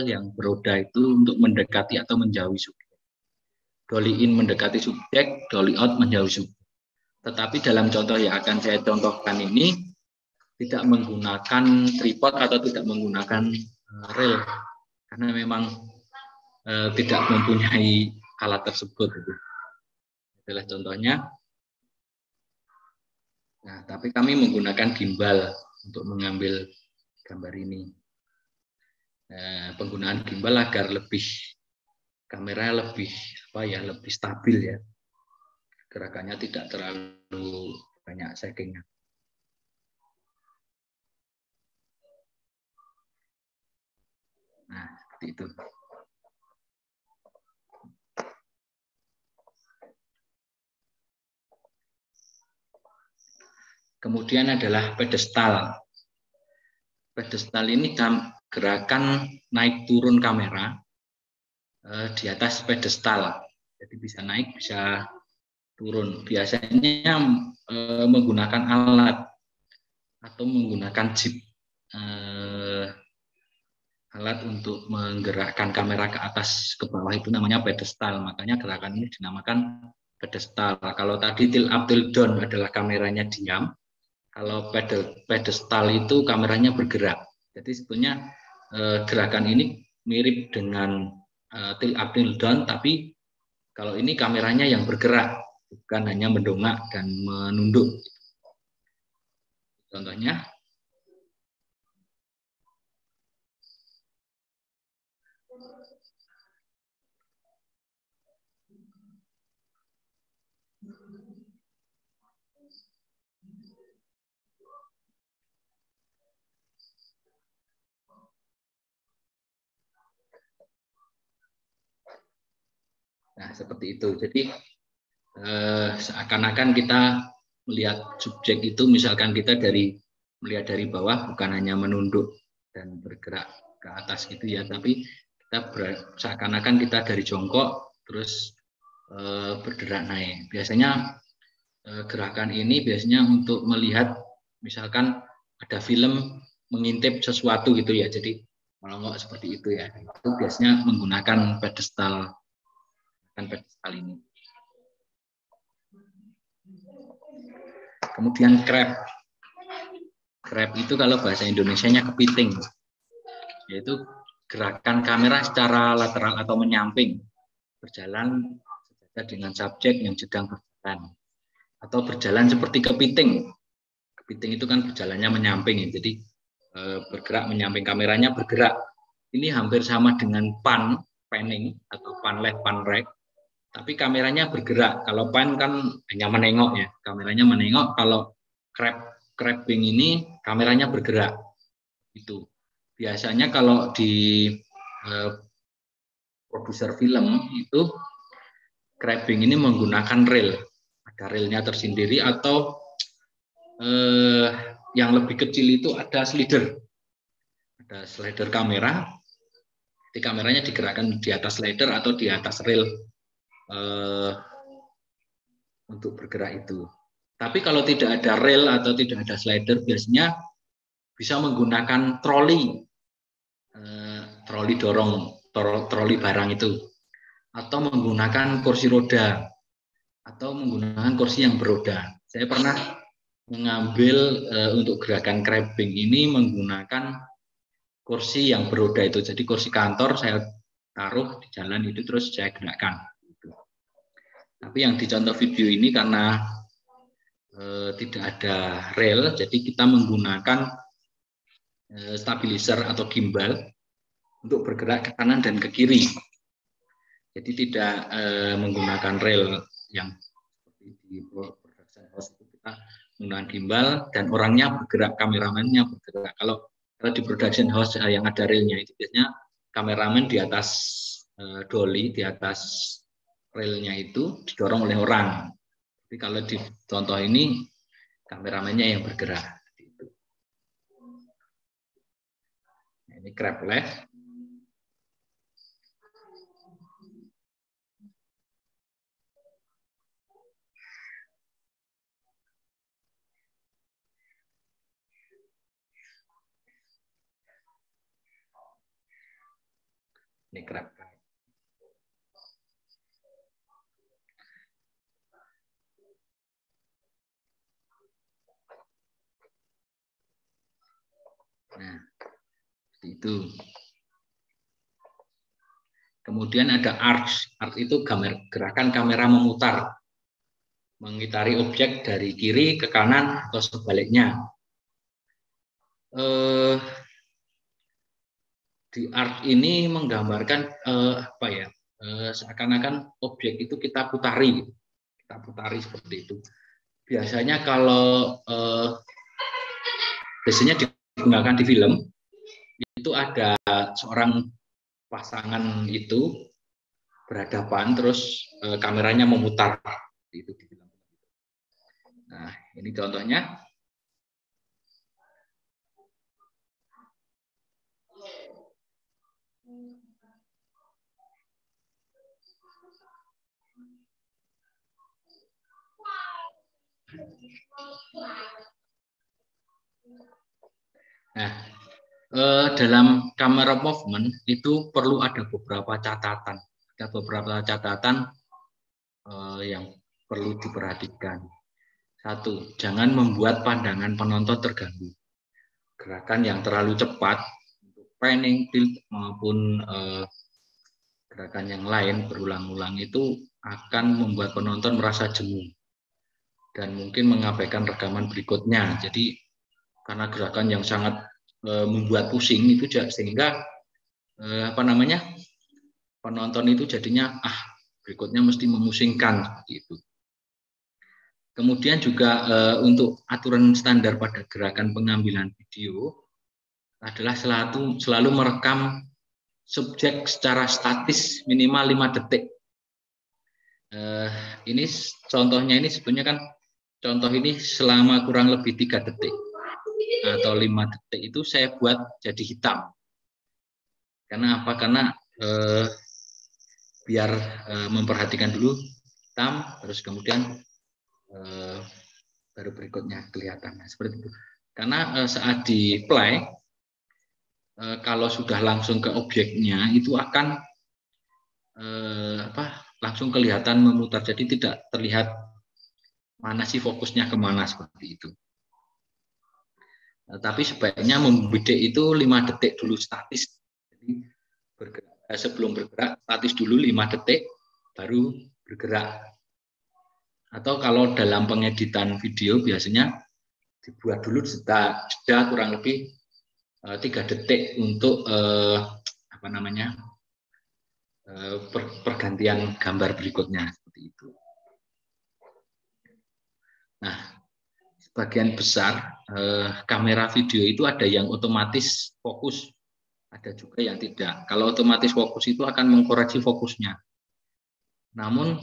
yang beroda itu untuk mendekati atau menjauhi subjek. Dolly in mendekati subjek, dolly out menjauhi subjek. Tetapi dalam contoh yang akan saya contohkan ini tidak menggunakan tripod atau tidak menggunakan rel karena memang tidak mempunyai alat tersebut. Adalah contohnya. Nah, tapi kami menggunakan gimbal untuk mengambil gambar ini. Penggunaan gimbal agar kamera lebih lebih stabil ya. Gerakannya tidak terlalu banyak shakingnya. Nah, seperti itu. Kemudian adalah pedestal. Pedestal ini gerakan naik turun kamera di atas pedestal. Jadi bisa naik, bisa turun. Biasanya menggunakan alat atau menggunakan jeep. Alat untuk menggerakkan kamera ke atas ke bawah itu namanya pedestal. Makanya gerakan ini dinamakan pedestal. Kalau tadi till up till down adalah kameranya diam. Kalau pedestal itu kameranya bergerak. Jadi sebetulnya gerakan ini mirip dengan till up till down, tapi kalau ini kameranya yang bergerak, bukan hanya mendongak dan menunduk. Contohnya. Nah, seperti itu. Jadi seakan-akan kita melihat subjek itu, misalkan kita melihat dari bawah, bukan hanya menunduk dan bergerak ke atas gitu ya, tapi kita seakan-akan kita dari jongkok terus bergerak naik. Biasanya gerakan ini biasanya untuk melihat, misalkan ada film mengintip sesuatu gitu ya, jadi melongok seperti itu ya. Itu biasanya menggunakan pedestal. Ini. Kemudian crab. Crab itu kalau bahasa Indonesianya kepiting, yaitu gerakan kamera secara lateral atau menyamping, berjalan sejajar dengan subjek yang sedang berjalan, atau berjalan seperti kepiting. Kepiting itu kan berjalannya menyamping, jadi bergerak menyamping, kameranya bergerak. Ini hampir sama dengan panning atau pan left, pan right. Tapi kameranya bergerak. Kalau pan kan hanya menengok ya, kameranya menengok. Kalau crabbing ini kameranya bergerak. Itu biasanya kalau di produser film itu crabbing ini menggunakan reel. Ada reelnya tersendiri, atau yang lebih kecil itu ada slider. Ada slider kamera. Jadi kameranya digerakkan di atas slider atau di atas reel. Untuk bergerak itu. Tapi kalau tidak ada rel atau tidak ada slider, biasanya bisa menggunakan troli dorong, troli barang itu, atau menggunakan kursi roda, atau menggunakan kursi yang beroda. Saya pernah mengambil untuk gerakan crabbing ini menggunakan kursi yang beroda itu. Jadi kursi kantor saya taruh di jalan itu terus saya gerakkan. Tapi yang di contoh video ini karena tidak ada rel, jadi kita menggunakan stabilizer atau gimbal untuk bergerak ke kanan dan ke kiri. Jadi tidak menggunakan rel yang seperti di production house itu kita menggunakan gimbal dan orangnya bergerak, kameramannya bergerak. Kalau di production house yang ada relnya itu biasanya kameramen di atas dolly, di atas relnya itu didorong oleh orang. Tapi kalau di contoh ini kameramennya yang bergerak. Nah, ini crab leg. Ini crab. Nah, seperti itu. Kemudian ada arch. Arch itu gerakan kamera memutar, mengitari objek dari kiri ke kanan atau sebaliknya. Di arch ini menggambarkan apa ya? Seakan-akan objek itu kita putari seperti itu. Biasanya kalau biasanya digunakan di film itu ada seorang pasangan itu berhadapan terus kameranya memutar itu di film. Nah, ini contohnya. Nah, dalam camera movement itu perlu ada beberapa catatan. Ada beberapa catatan yang perlu diperhatikan. Satu, jangan membuat pandangan penonton terganggu. Gerakan yang terlalu cepat, untuk panning, tilt, maupun gerakan yang lain berulang-ulang itu akan membuat penonton merasa jemu dan mungkin mengabaikan rekaman berikutnya. Jadi karena gerakan yang sangat membuat pusing itu sehingga penonton itu jadinya berikutnya mesti memusingkan seperti itu. Kemudian juga untuk aturan standar pada gerakan pengambilan video adalah selalu merekam subjek secara statis minimal 5 detik. Ini contohnya ini sebenarnya kan contoh ini selama kurang lebih 3 detik atau 5 detik itu saya buat jadi hitam. Karena apa? Karena biar memperhatikan dulu hitam, terus kemudian baru berikutnya kelihatan. Nah, seperti itu. Karena saat di play kalau sudah langsung ke objeknya itu akan langsung kelihatan memutar, jadi tidak terlihat mana sih fokusnya kemana seperti itu. Tapi sebaiknya membidik itu 5 detik dulu statis. Jadi sebelum bergerak statis dulu 5 detik baru bergerak. Atau kalau dalam pengeditan video biasanya dibuat dulu jeda kurang lebih 3 detik untuk pergantian gambar berikutnya seperti itu. Nah, sebagian besar kamera video itu ada yang otomatis fokus, ada juga yang tidak. Kalau otomatis fokus itu akan mengkoreksi fokusnya. Namun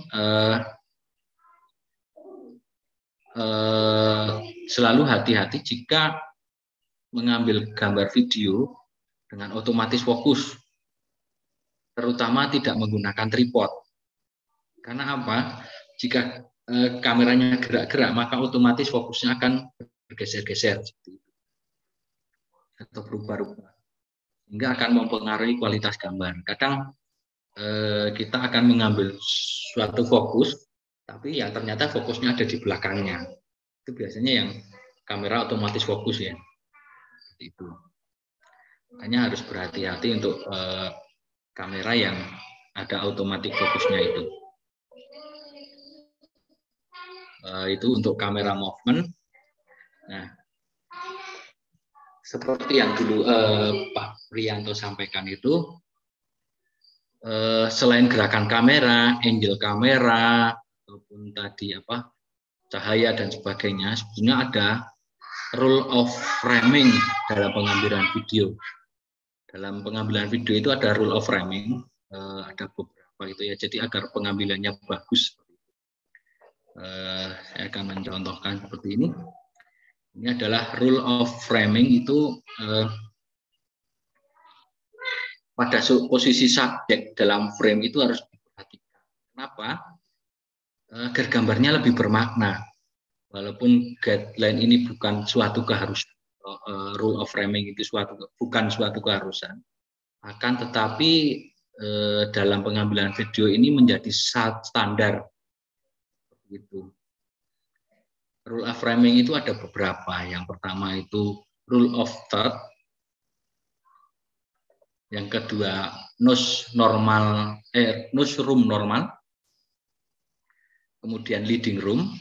selalu hati-hati jika mengambil gambar video dengan otomatis fokus, terutama tidak menggunakan tripod. Karena apa? Jika kameranya gerak-gerak, maka otomatis fokusnya akan bergeser-geser atau berubah-ubah, sehingga akan mempengaruhi kualitas gambar. Kadang kita akan mengambil suatu fokus, tapi yang ternyata fokusnya ada di belakangnya. Itu biasanya yang kamera otomatis fokus ya. Itu. Makanya harus berhati-hati untuk kamera yang ada otomatis fokusnya itu. Itu untuk kamera movement. Nah, seperti yang dulu Pak Priyanto sampaikan itu, selain gerakan kamera, angle kamera, ataupun tadi cahaya dan sebagainya, sebenarnya ada rule of framing dalam pengambilan video. Dalam pengambilan video itu ada rule of framing, ada beberapa itu ya. Jadi agar pengambilannya bagus, saya akan mencontohkan seperti ini. Ini adalah rule of framing itu pada posisi subjek dalam frame itu harus diperhatikan. Kenapa? Agar gambarnya lebih bermakna. Walaupun guideline ini bukan suatu keharusan, rule of framing itu bukan suatu keharusan. Akan tetapi dalam pengambilan video ini menjadi standar. Gitu. Rule of framing itu ada beberapa. Yang pertama itu rule of third. Yang kedua newsroom normal. Kemudian leading room.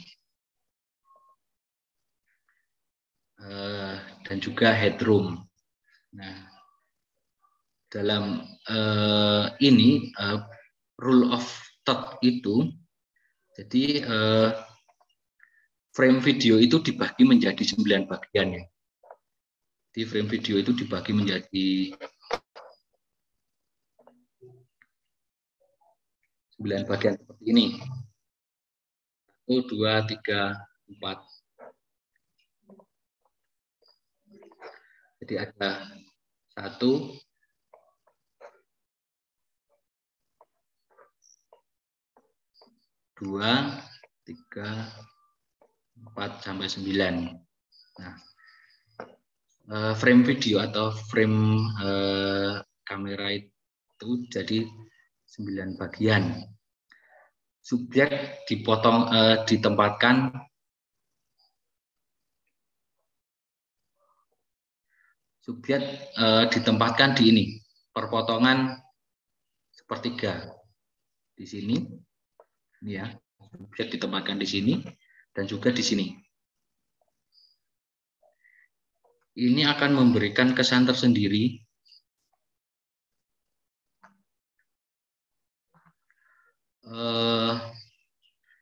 Dan juga headroom. Nah, dalam ini rule of third itu, jadi frame video itu dibagi menjadi 9 bagian ya. Jadi frame video itu dibagi menjadi 9 bagian seperti ini. 1, 2, 3, 4. Jadi ada 1, 2, 3, 4 sampai 9. Nah, frame video atau frame kamera itu jadi 9 bagian. Subjek ditempatkan di ini, perpotongan sepertiga di sini, ini ya. Subjek ditempatkan di sini dan juga di sini. Ini akan memberikan kesan tersendiri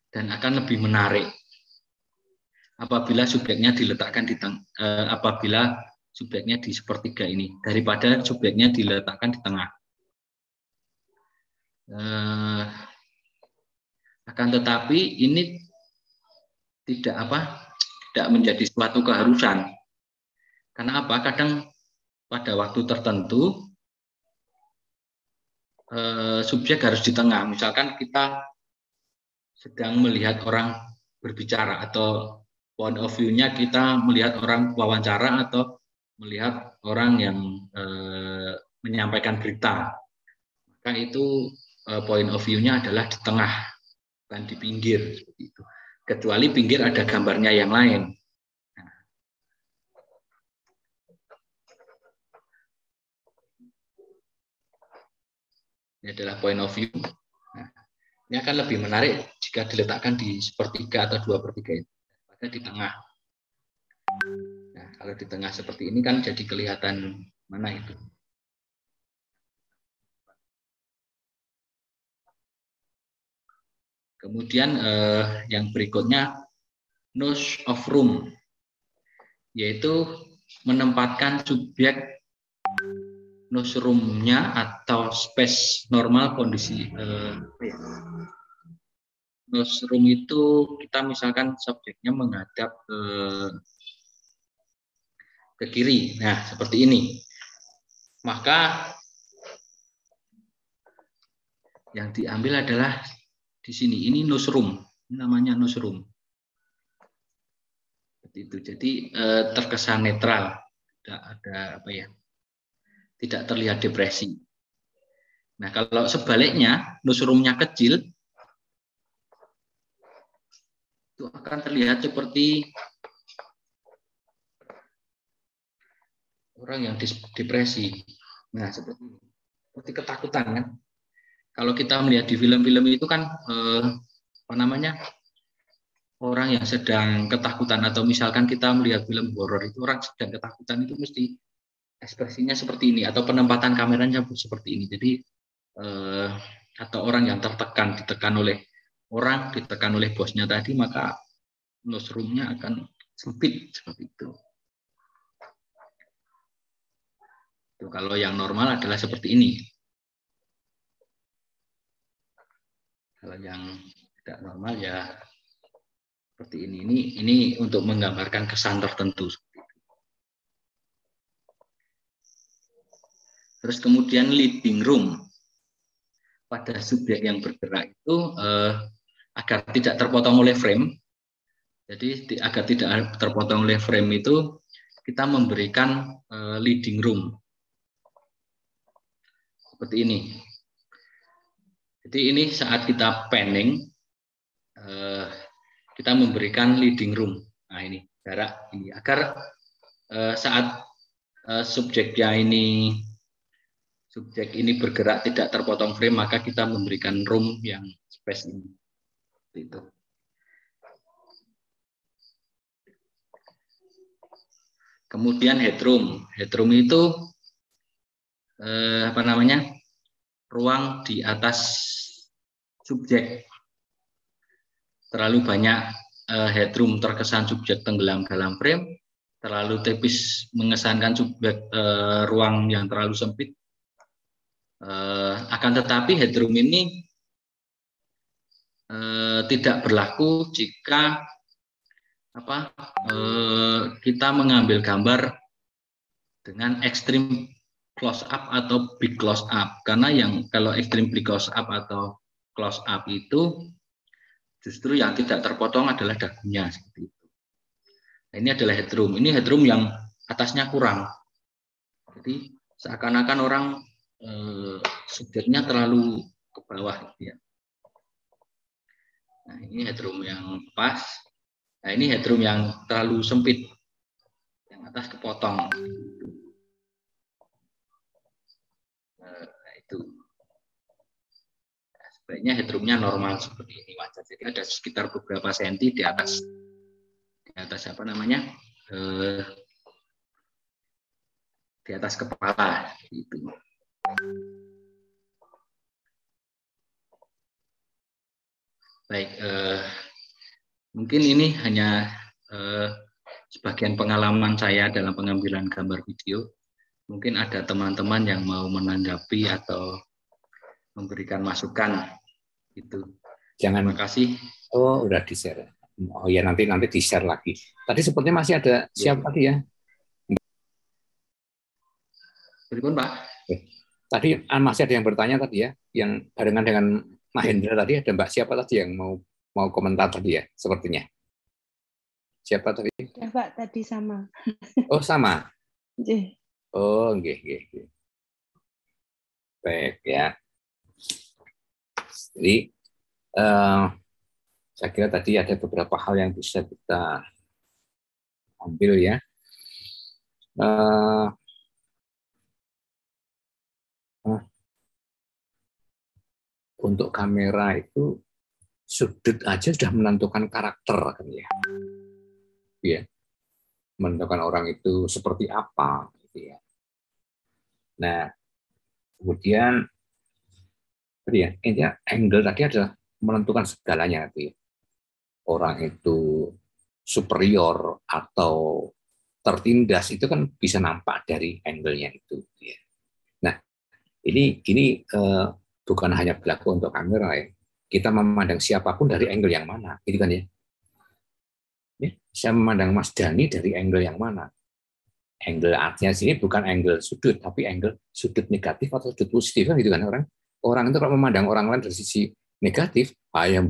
dan akan lebih menarik apabila subjeknya diletakkan apabila subjeknya di sepertiga ini daripada subjeknya diletakkan di tengah. Akan tetapi ini tidak menjadi suatu keharusan. Karena apa? Kadang pada waktu tertentu subjek harus di tengah. Misalkan kita sedang melihat orang berbicara atau point of view-nya kita melihat orang wawancara atau melihat orang yang menyampaikan berita. Maka itu point of view-nya adalah di tengah, bukan di pinggir. Seperti itu. Kecuali pinggir ada gambarnya yang lain. Ini adalah point of view. Nah, ini akan lebih menarik jika diletakkan di sepertiga atau 2/3 itu, pada di tengah. Nah, kalau di tengah seperti ini kan jadi kelihatan mana itu. Kemudian yang berikutnya nose of room, yaitu menempatkan subjek newsroom-nya atau space normal kondisi newsroom itu kita misalkan subjeknya menghadap ke kiri. Nah, seperti ini. Maka yang diambil adalah di sini. Ini newsroom. Ini namanya newsroom. Seperti itu. Jadi terkesan netral. Tidak ada tidak terlihat depresi. Nah, kalau sebaliknya, newsroom-nya kecil, itu akan terlihat seperti orang yang depresi. Nah, seperti ketakutan kan. Kalau kita melihat di film-film itu kan apa namanya? Orang yang sedang ketakutan, atau misalkan kita melihat film horor itu orang sedang ketakutan itu mesti ekspresinya seperti ini, atau penempatan kameranya seperti ini. Jadi atau orang yang ditekan oleh orang, ditekan oleh bosnya tadi, maka newsroom-nya akan sempit seperti itu. Itu kalau yang normal adalah seperti ini. Kalau yang tidak normal ya seperti ini. Ini untuk menggambarkan kesan tertentu. Terus kemudian leading room pada subjek yang bergerak itu agar tidak terpotong oleh frame. Jadi agar tidak terpotong oleh frame itu kita memberikan leading room seperti ini. Jadi ini saat kita panning kita memberikan leading room. Nah ini jarak ini agar saat subjek ini bergerak tidak terpotong frame, maka kita memberikan room yang space ini. Itu. Kemudian headroom. Headroom itu apa namanya? Ruang di atas subjek. Terlalu banyak headroom terkesan subjek tenggelam dalam frame, terlalu tipis mengesankan subjek ruang yang terlalu sempit. Akan tetapi headroom ini tidak berlaku jika kita mengambil gambar dengan ekstrim close up atau big close up, karena kalau ekstrim big close up atau close up itu justru yang tidak terpotong adalah dagunya seperti itu. Nah, ini adalah headroom. Ini headroom yang atasnya kurang. Jadi seakan-akan orang subjeknya terlalu ke bawah gitu ya. Nah, ini headroom yang pas. Nah, ini headroom yang terlalu sempit. Yang atas kepotong. Nah, itu. Sebaiknya headroomnya normal seperti ini wajar. Jadi ada sekitar beberapa senti di atas apa namanya di atas kepala itu. Baik, mungkin ini hanya sebagian pengalaman saya dalam pengambilan gambar video. Mungkin ada teman-teman yang mau menanggapi atau memberikan masukan itu. Jangan. Terima kasih. Oh, udah di-share. Oh ya, nanti di-share lagi. Tadi sepertinya masih ada siapa tadi ya? Berikut, Pak. Tadi masih ada yang bertanya tadi ya, yang barengan dengan Mahendra tadi, ada Mbak siapa tadi yang mau komentar tadi ya, sepertinya. Siapa tadi? Ya, Pak, tadi sama. Oh, sama. Nggih. Oh, nggih. Baik ya. Jadi saya kira tadi ada beberapa hal yang bisa kita ambil ya. Untuk kamera itu sudut aja sudah menentukan karakter kan ya. Ya. Menentukan orang itu seperti apa gitu ya. Nah, kemudian intinya angle tadi adalah menentukan segalanya gitu ya. Orang itu superior atau tertindas itu kan bisa nampak dari angle-nya itu ya. Nah, ini bukan hanya berlaku untuk kamera ya. Kita memandang siapapun dari angle yang mana, gitu kan ya. Saya memandang Mas Dhani dari angle yang mana. Angle artinya sini bukan angle sudut, tapi angle sudut negatif atau sudut positif kan gitu kan orang. Orang itu kalau memandang orang lain dari sisi negatif, yang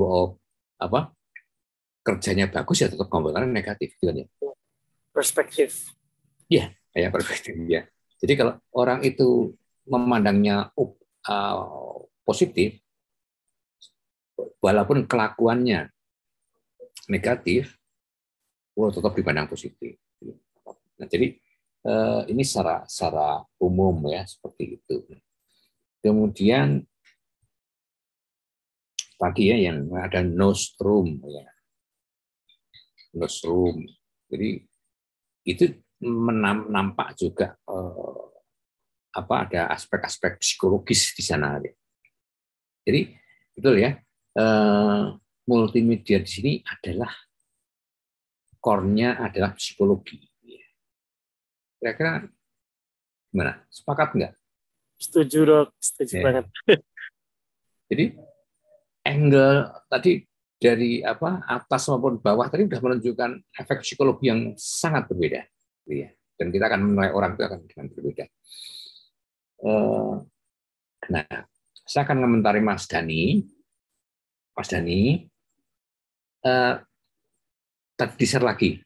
kerjanya bagus ya tetap komentarnya negatif gitu kan ya. Perspektif. Iya, kayak perspektif ya. Jadi kalau orang itu memandangnya positif, walaupun kelakuannya negatif, tetap dipandang positif. Nah, jadi Ini secara umum ya seperti itu. Kemudian tadi ya yang ada nostrum ya, nostrum. Jadi itu nampak juga ada aspek-aspek psikologis di sana. Jadi betul ya, multimedia di sini adalah core-nya adalah psikologi. Kira-kira gimana? Sepakat nggak? Setuju dok, setuju banget. Jadi angle tadi dari atas maupun bawah tadi sudah menunjukkan efek psikologi yang sangat berbeda, dan kita akan menilai orang itu akan dengan berbeda. Nah, saya akan komentari Mas Dani. Mas Dani, di-share lagi.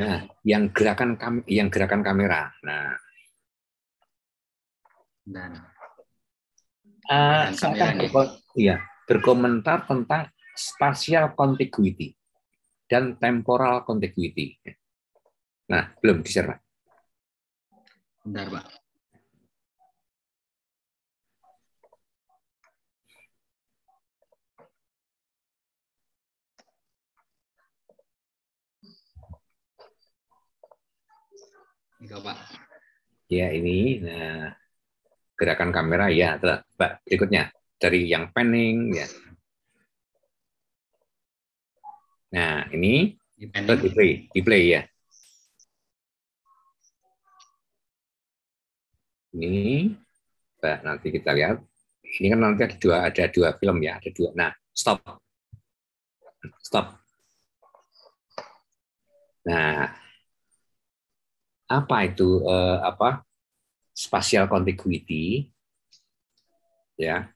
Nah, yang gerakan kamera. Nah, saya akan berkomentar tentang spatial contiguity dan temporal contiguity. Nah, belum di-share, Pak. Bentar, Pak. Enggak, Pak. Ya, ini gerakan kamera ya, Pak. Berikutnya dari yang panning ya. Nah, ini di play ya. Ini nanti kita lihat. Ini kan nanti ada dua film ya, ada dua. Nah, stop. Nah, apa itu spatial contiguity ya?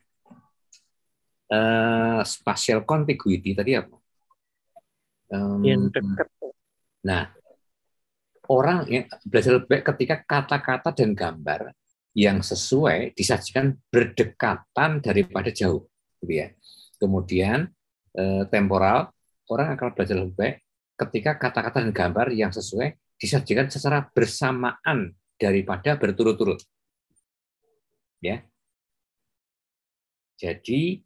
Spatial contiguity tadi apa? Yang dekat. Nah, orang yang belajar lebih baik ketika kata-kata dan gambar yang sesuai disajikan berdekatan daripada jauh, gitu ya. Kemudian temporal, orang akan belajar lebih baik ketika kata-kata dan gambar yang sesuai disajikan secara bersamaan daripada berturut-turut. Ya. Jadi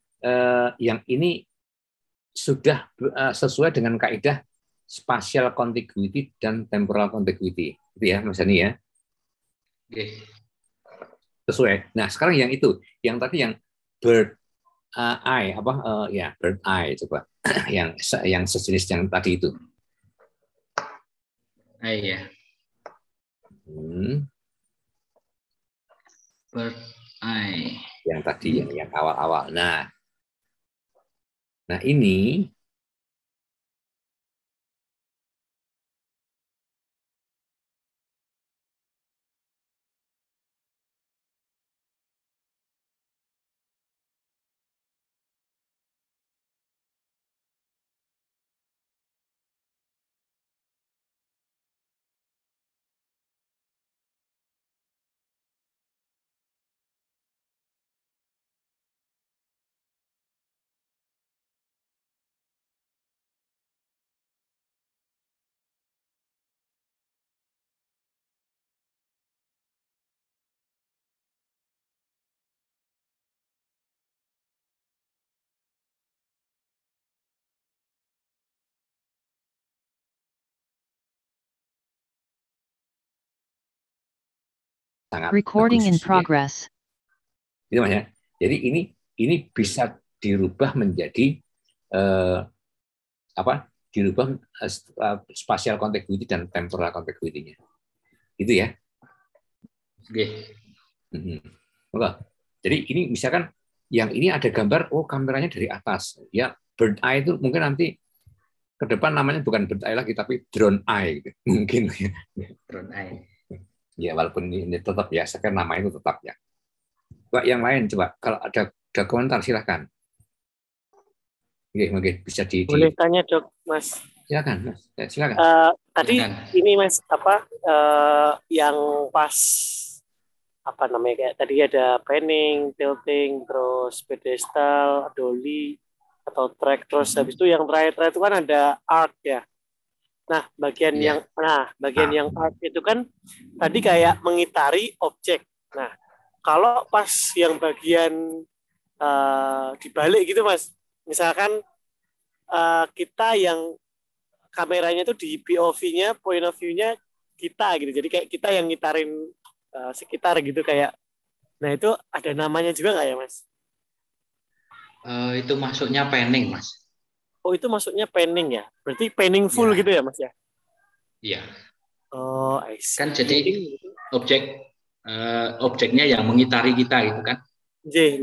yang ini sudah sesuai dengan kaidah spatial contiguity dan temporal contiguity. Itu ya, Mas Hani ya. Oke. Sesuai. Nah, sekarang yang itu, yang tadi yang bird eye bird eye coba. yang sejenis yang tadi itu. Iya. Bird eye. Yang tadi yang awal-awal. Nah, ini sangat recording bagus, in progress. Gitu Mas ya. Jadi ini bisa dirubah menjadi dirubah spatial contiguity dan temporal contiguity-nya. Gitu ya. Oke. Jadi ini misalkan yang ini ada gambar, kameranya dari atas. Ya, bird eye itu mungkin nanti ke depan namanya bukan bird eye lagi, tapi drone eye. Gitu. Mungkin. Drone eye. Ya, walaupun ini tetap ya, saya kira nama itu tetap ya. Coba yang lain, coba. Kalau ada komentar, silahkan. Mungkin bisa Boleh tanya dok, Mas? Silakan, Mas. Silakan. Tadi ini Mas yang pas kayak tadi ada panning, tilting, terus pedestal, dolly atau track, terus habis itu yang terakhir itu kan ada arc ya. bagian Iya. yang out itu kan tadi kayak mengitari objek. Nah, kalau pas yang bagian dibalik gitu Mas, misalkan kita yang kameranya itu di POV-nya, point of view-nya kita gitu. Jadi kayak kita yang ngitarin sekitar gitu kayak. Nah itu ada namanya juga nggak ya Mas? Itu masuknya panning, Mas. Oh itu maksudnya panning ya? Berarti panning full Ya. gitu ya Mas ya? Iya. Oh, I see. Kan jadi objeknya yang mengitari kita gitu kan? J.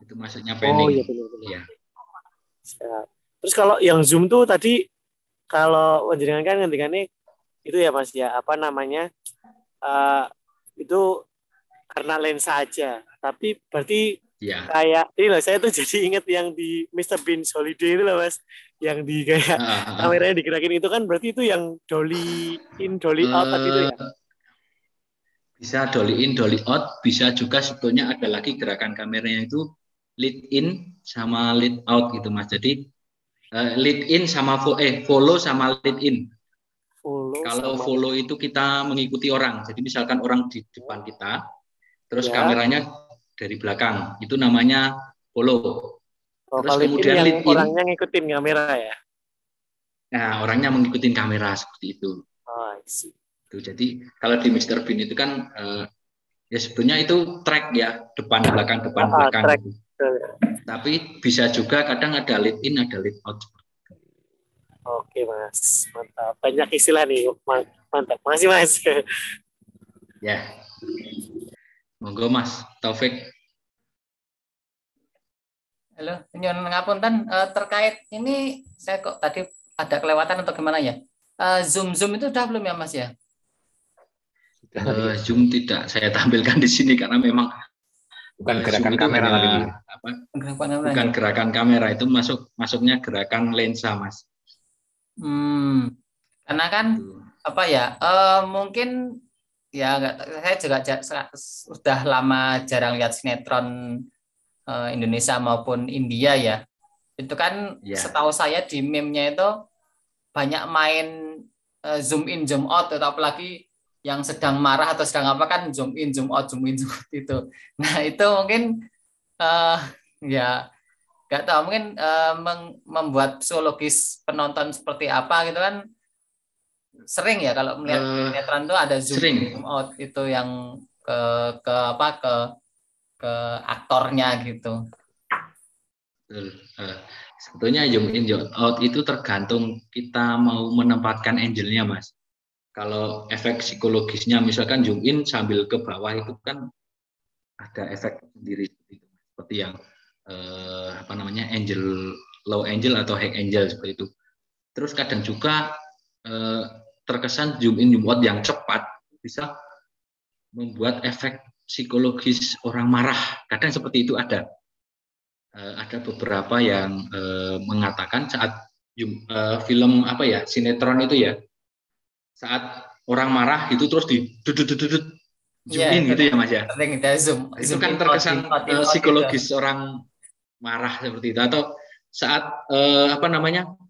Itu masuknya Oh panning. iya benar-benar. Iya. Terus kalau yang zoom tuh tadi kalau panjenengan kan ngendikannya itu ya Mas ya, apa namanya? Itu karena lensa aja. Tapi berarti Iya. kayak ini loh, saya tuh jadi inget yang di Mr. Bean's Holiday itu loh Mas, yang di kayak kameranya digerakin itu kan berarti itu yang dolly in dolly out tadi itu ya. Bisa dolly in dolly out, bisa juga sebetulnya ada lagi gerakan kameranya itu lead in sama lead out gitu Mas. Jadi lead in sama follow sama lead in. Kalau follow itu kita mengikuti orang. Jadi misalkan orang di depan kita, terus kameranya dari belakang, itu namanya follow. Terus kemudian lead in, orangnya ngikutin kamera ya. Nah, orangnya mengikuti kamera seperti itu. Oh, I see. Jadi kalau di Mr. Bean itu kan ya sebetulnya itu track ya, depan belakang track. gitu. Tapi bisa juga kadang ada lead in, ada lead out. Oke Mas, mantap. Banyak istilah nih, mantap. Makasih Mas. Ya, monggo Mas Taufik. Halo, nyuwun ngapunten, terkait ini saya kok tadi ada kelewatan atau gimana ya? Zoom itu udah belum ya Mas ya? Zoom tidak saya tampilkan di sini karena memang bukan gerakan kamera tadi. Bukan gerakan kamera, itu masuknya gerakan lensa Mas. Karena kan apa ya? Mungkin ya saya juga sudah lama jarang lihat sinetron Indonesia maupun India ya. Itu kan setahu saya di meme-nya itu banyak main zoom in zoom out, atau apalagi yang sedang marah atau sedang apa kan zoom in zoom out itu. Nah itu mungkin ya nggak tahu, mungkin membuat psikologis penonton seperti apa gitu kan, sering ya kalau melihat sinetron itu ada zoom in zoom out itu yang ke aktornya gitu. Sebetulnya zoom in zoom out itu tergantung kita mau menempatkan angle-nya Mas. Kalau efek psikologisnya misalkan zoom in sambil ke bawah itu kan ada efek sendiri seperti yang angle low angle atau high angle seperti itu. Terus kadang juga terkesan zoom in zoom out yang cepat bisa membuat efek psikologis orang marah. Kadang seperti itu ada. Ada beberapa yang mengatakan saat film sinetron itu ya, saat orang marah itu terus di zoom in gitu ya Mas ya. Itu kan terkesan psikologis orang marah seperti itu, atau saat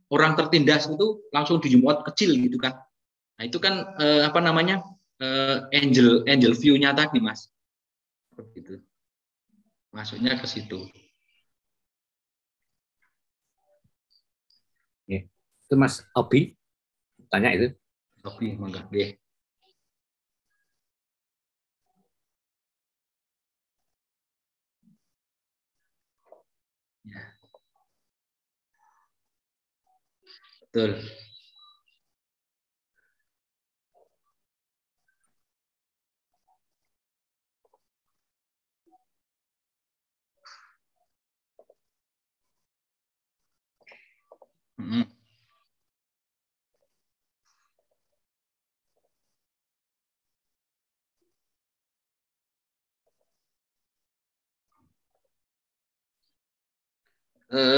orang tertindas itu langsung di zoom out kecil gitu kan. Nah itu kan angel view-nya tadi Mas. Seperti itu. Masuknya ke situ. Itu Mas Obi tanya itu. Obi, mangga nggih. Ya. Betul.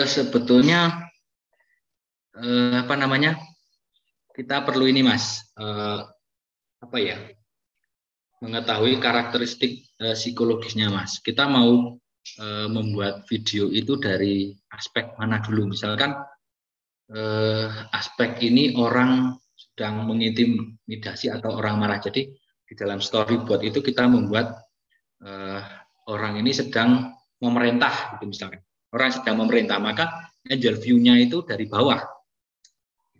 Sebetulnya kita perlu ini Mas, mengetahui karakteristik psikologisnya Mas. Kita mau membuat video itu dari aspek mana dulu? Misalkan aspek ini orang sedang mengintimidasi atau orang marah. Jadi di dalam storyboard itu kita membuat orang ini sedang memerintah, gitu misalkan. Orang sedang memerintah, maka angel view-nya itu dari bawah,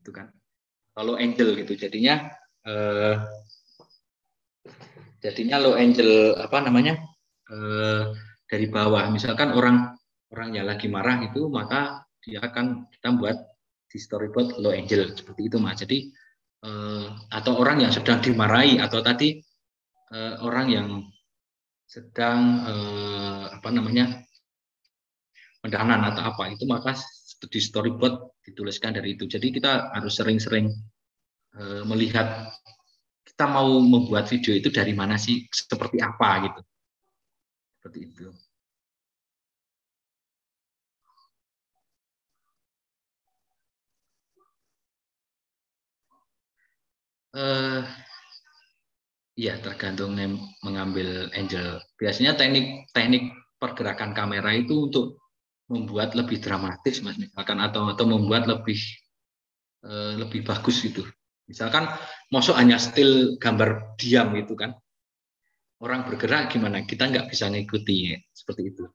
gitu kan. Kalau angel gitu, jadinya low angel dari bawah. Misalkan orang yang lagi marah itu, maka dia akan kita buat di storyboard low angel seperti itu, Mas. Jadi atau orang yang sedang dimarahi, atau tadi orang yang sedang mendanan atau apa itu, maka di storyboard dituliskan dari itu. Jadi kita harus sering-sering melihat kita mau membuat video itu dari mana sih, seperti apa gitu. Seperti itu. Iya, tergantung mengambil angel. Biasanya teknik pergerakan kamera itu untuk membuat lebih dramatis, Mas, misalkan, atau membuat lebih bagus gitu. Misalkan masuk hanya still gambar diam gitu kan. Orang bergerak gimana? Kita nggak bisa ngikuti, ya. Seperti itu.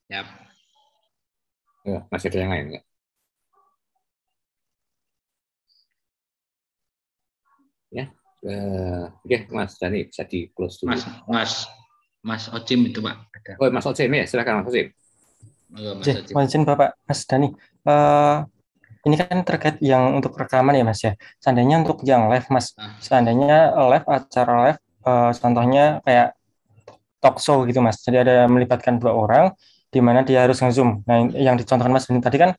Ya. Masih ada yang lain nggak? Ya, oke, Mas Dani bisa di close dulu. Mas Ocim itu, Pak. Ada. Oh, Mas Ocim ya, silakan Mas Ocim. Mas Ocim, Bapak, Mas Dani. Ini kan terkait yang untuk rekaman ya, Mas ya. Seandainya untuk yang live, Mas. Seandainya acara live, contohnya kayak talk show gitu, Mas. Jadi ada melibatkan 2 orang, di mana dia harus nge-zoom. Nah, yang dicontohkan Mas tadi kan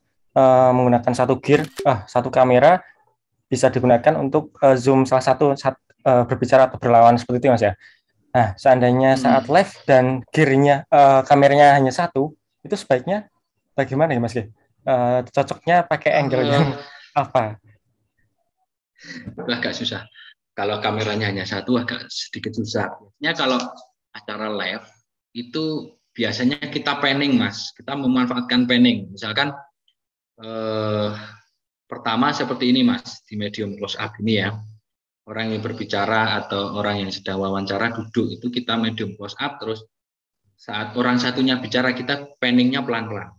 menggunakan satu kamera bisa digunakan untuk zoom salah satu saat berbicara atau berlawan seperti itu, Mas ya. Nah, seandainya saat live dan gearnya kameranya hanya satu, itu sebaiknya bagaimana ya, Mas? Cocoknya pakai angle yang apa? Agak susah. Kalau kameranya hanya satu agak sedikit susah. Biasanya kalau acara live itu biasanya kita panning, Mas. Kita memanfaatkan panning. Misalkan pertama seperti ini, Mas, di medium close up ini ya. Orang yang berbicara atau orang yang sedang wawancara duduk itu kita medium close up, terus saat orang satunya bicara kita panningnya pelan-pelan,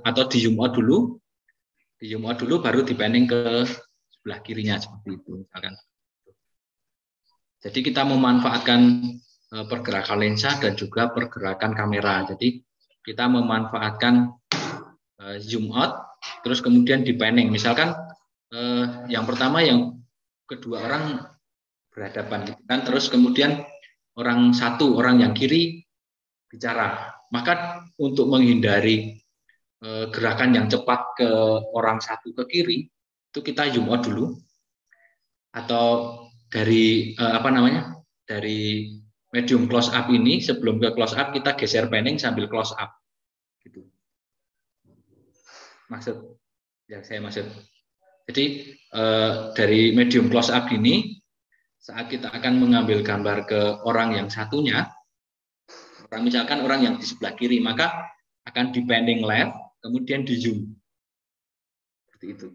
atau di zoom out dulu baru di panning ke sebelah kirinya seperti itu misalkan. Jadi kita memanfaatkan pergerakan lensa dan juga pergerakan kamera. Jadi kita memanfaatkan zoom out, terus kemudian di panning. Misalkan yang pertama, yang kedua orang berhadapan gitu kan, terus kemudian orang yang kiri bicara. Maka untuk menghindari gerakan yang cepat ke orang satu ke kiri, itu kita zoom out dulu, atau dari dari medium close up ini sebelum ke close up kita geser panning sambil close up gitu. Saya maksud. Jadi dari medium close up ini saat kita akan mengambil gambar ke orang yang satunya, misalkan orang yang di sebelah kiri, maka akan di panning left kemudian di zoom. Seperti itu.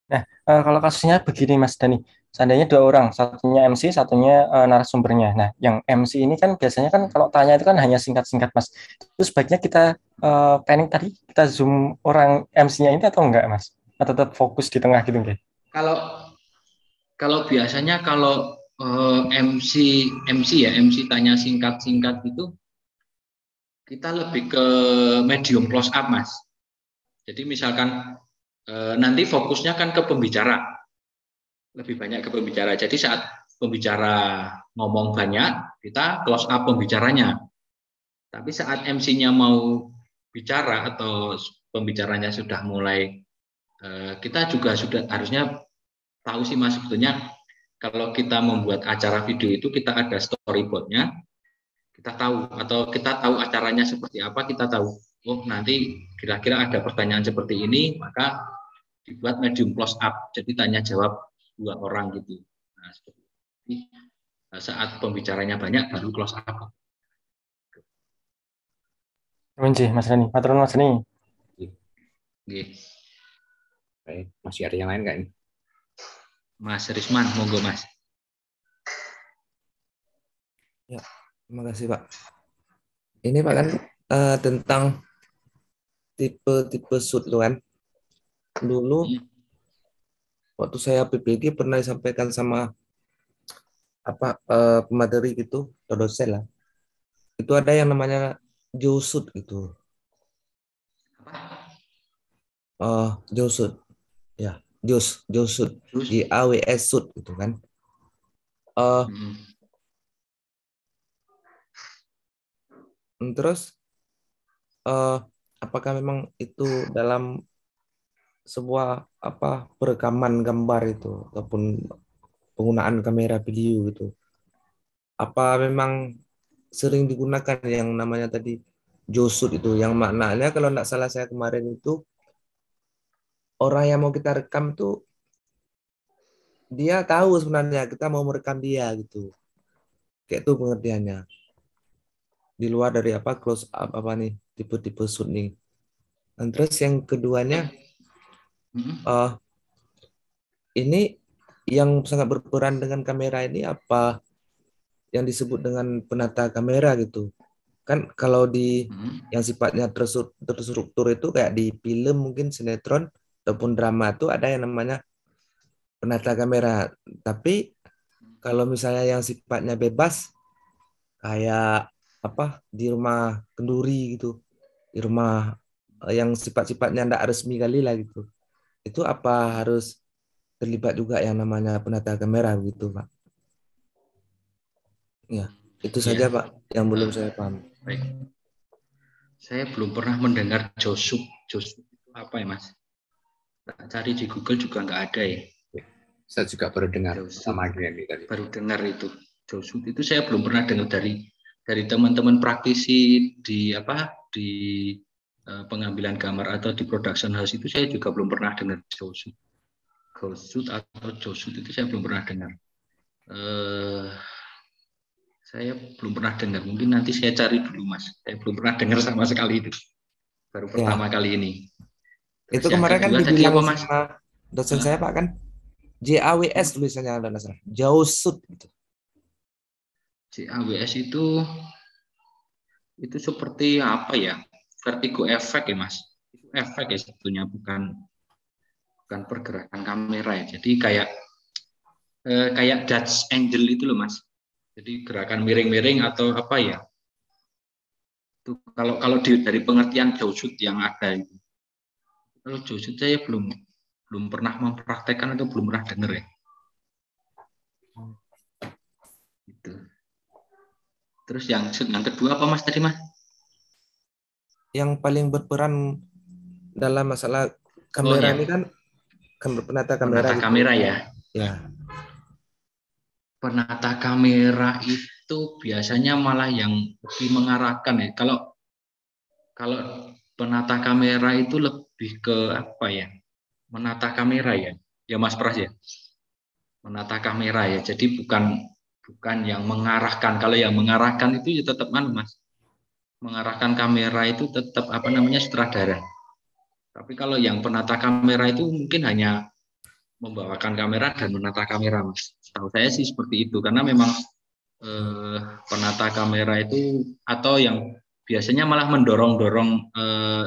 Nah, kalau kasusnya begini, Mas Dani, seandainya 2 orang, satunya MC, satunya narasumbernya. Nah, yang MC ini kan biasanya kan kalau tanya itu kan hanya singkat-singkat, Mas. Itu sebaiknya kita panning tadi, kita zoom orang MC-nya ini atau enggak, Mas? Atau tetap fokus di tengah gitu, enggak? Kalau biasanya kalau MC tanya singkat-singkat itu kita lebih ke medium close up, Mas. Jadi misalkan nanti fokusnya kan ke pembicara, lebih banyak ke pembicara. Jadi saat pembicara ngomong banyak, kita close up pembicaranya. Tapi saat MC-nya mau bicara atau pembicaranya sudah mulai, kita juga sudah harusnya tahu sih, Mas, sebetulnya kalau kita membuat acara video itu kita ada storyboardnya, kita tahu acaranya seperti apa, kita tahu. Oh, nanti kira-kira ada pertanyaan seperti ini, maka dibuat medium close up, jadi tanya jawab 2 orang gitu. Nah, seperti ini. Saat pembicaranya banyak baru close up. Mas Dani, Mas Dani. Nggih. Baik, masih ada yang lain nggak ini? Mas Risman, monggo Mas. Ya, terima kasih Pak. Ini Pak kan tentang tipe-tipe shoot itu kan. Dulu waktu saya PPG pernah disampaikan sama pemateri gitu atau dosen lah. Itu ada yang namanya Joe-shoot gitu. Joe-shoot. Ya, Joe-shoot. JAWS shoot gitu kan. Terus apakah memang itu dalam sebuah perekaman gambar itu ataupun penggunaan kamera video gitu? Apa memang sering digunakan yang namanya tadi Joe-shoot itu, yang maknanya kalau tidak salah saya kemarin itu orang yang mau kita rekam tuh dia tahu sebenarnya kita mau merekam dia gitu, kayak itu pengertiannya di luar dari close up nih tipe-tipe shoot nih. Dan terus yang keduanya ini yang sangat berperan dengan kamera ini apa yang disebut dengan penata kamera gitu. Kan kalau di yang sifatnya terstruktur itu kayak di film mungkin sinetron ataupun drama itu ada yang namanya penata kamera. Tapi kalau misalnya yang sifatnya bebas kayak di rumah kenduri gitu, di rumah yang sifat-sifatnya tidak resmi kali lah gitu, itu apa harus terlibat juga yang namanya penata kamera gitu Pak? Ya, itu saja Pak yang belum saya paham. Baik. Saya belum pernah mendengar Joe-shoot. Joe-shoot itu apa ya Mas? Cari di Google juga nggak ada ya. Saya juga baru dengar sama ini tadi. Baru dengar itu Joe-shoot itu saya belum pernah dengar dari teman-teman praktisi di pengambilan gambar atau di production house itu saya juga belum pernah dengar Joe-shoot. Joe-shoot atau Joe-shoot itu saya belum pernah dengar. Saya belum pernah dengar. Mungkin nanti saya cari dulu Mas. Saya belum pernah dengar sama sekali itu. Baru pertama kali ini. Terus itu kemarin kan dibilang Mas? sama dosen saya Pak kan JAWS tulisannya ada nasrah. Joe-shoot gitu. JAWS itu seperti apa ya? Vertigo effect ya Mas. Itu efek ya sebetulnya, bukan pergerakan kamera ya. Jadi kayak Dutch angel itu loh Mas. Jadi gerakan miring-miring atau apa ya? Itu kalau dari pengertian Joe-shoot yang ada itu. Kalau Joe-shoot saya belum pernah mempraktekkan atau belum pernah dengar ya. Gitu. Terus yang kedua apa Mas tadi Mas? Yang paling berperan dalam masalah kamera ini kan penata kamera. Penata kamera ya. Ya. Penata kamera itu biasanya malah yang lebih mengarahkan ya. Kalau penata kamera itu lebih ke apa ya? Menata kamera ya. Ya Mas Pras ya. Menata kamera ya. Jadi bukan yang mengarahkan. Kalau yang mengarahkan itu ya tetap Mas. Mengarahkan kamera itu tetap sutradara. Tapi kalau yang penata kamera itu mungkin hanya membawakan kamera dan menata kamera Mas. Tahu saya sih seperti itu, karena memang penata kamera itu atau yang biasanya malah mendorong-dorong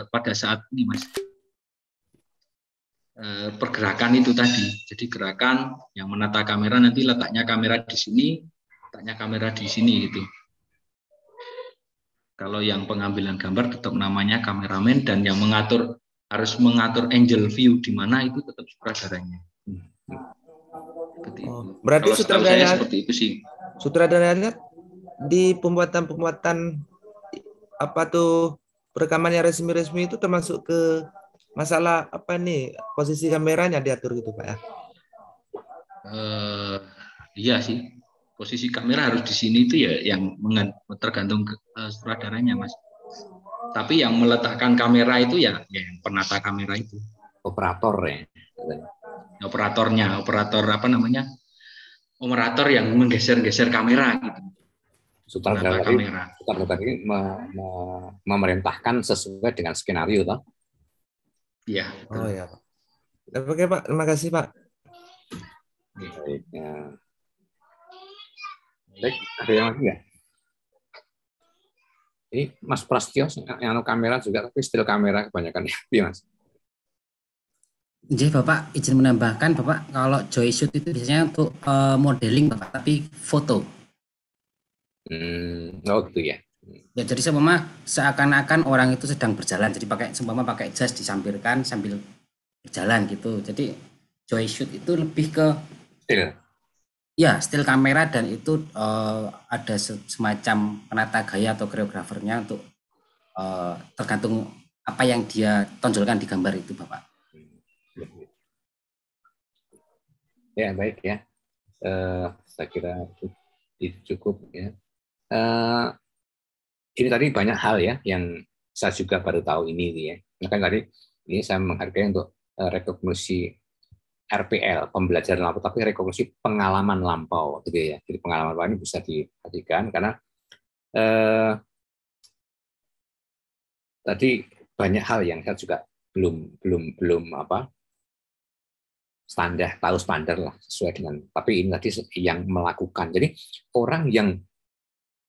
pada saat ini Mas, pergerakan itu tadi. Jadi gerakan yang menata kamera nanti letaknya kamera di sini, letaknya kamera di sini gitu. Kalau yang pengambilan gambar tetap namanya kameramen, dan yang harus mengatur angle view di mana itu tetap sutradaranya. Berarti sutradaranya seperti itu sih. Sutradaranya di pembuatan perekamannya resmi itu termasuk ke masalah posisi kameranya diatur gitu Pak ya? Iya sih. Posisi kamera harus di sini itu ya yang tergantung sutradaranya Mas. Tapi yang meletakkan kamera itu ya yang penata kamera itu. Operator ya. Operatornya, operator yang menggeser-geser kamera gitu. Sutradara ini memerintahkan sesuai dengan skenario toh. Iya. Oh ya Pak. Oke Pak, terima kasih Pak. Baik, ya. Baik, ada yang lagi nggak? Ini Mas Prasetyo, yang kamera juga, tapi still kamera kebanyakan ya, Mas. Jadi Bapak izin menambahkan, Bapak kalau joy shoot itu biasanya untuk modeling Bapak, tapi foto. Oh gitu ya. Ya jadi seumpama seakan-akan orang itu sedang berjalan, jadi seumpama pakai jas disampirkan sambil berjalan gitu. Jadi joy shoot itu lebih ke still. Ya, still kamera, dan itu ada semacam penata gaya atau koreografernya untuk tergantung apa yang dia tonjolkan di gambar itu, Bapak. Ya, baik ya. Saya kira itu cukup ya. Ini tadi banyak hal ya yang saya juga baru tahu ini ya. Makanya tadi ini saya menghargai untuk rekognisi RPL, pembelajaran lampau, tapi rekognisi pengalaman lampau, gitu ya. Jadi pengalaman lampau ini bisa diperhatikan karena tadi banyak hal yang saya juga belum tahu standar lah sesuai dengan. Tapi ini tadi yang melakukan. Jadi orang yang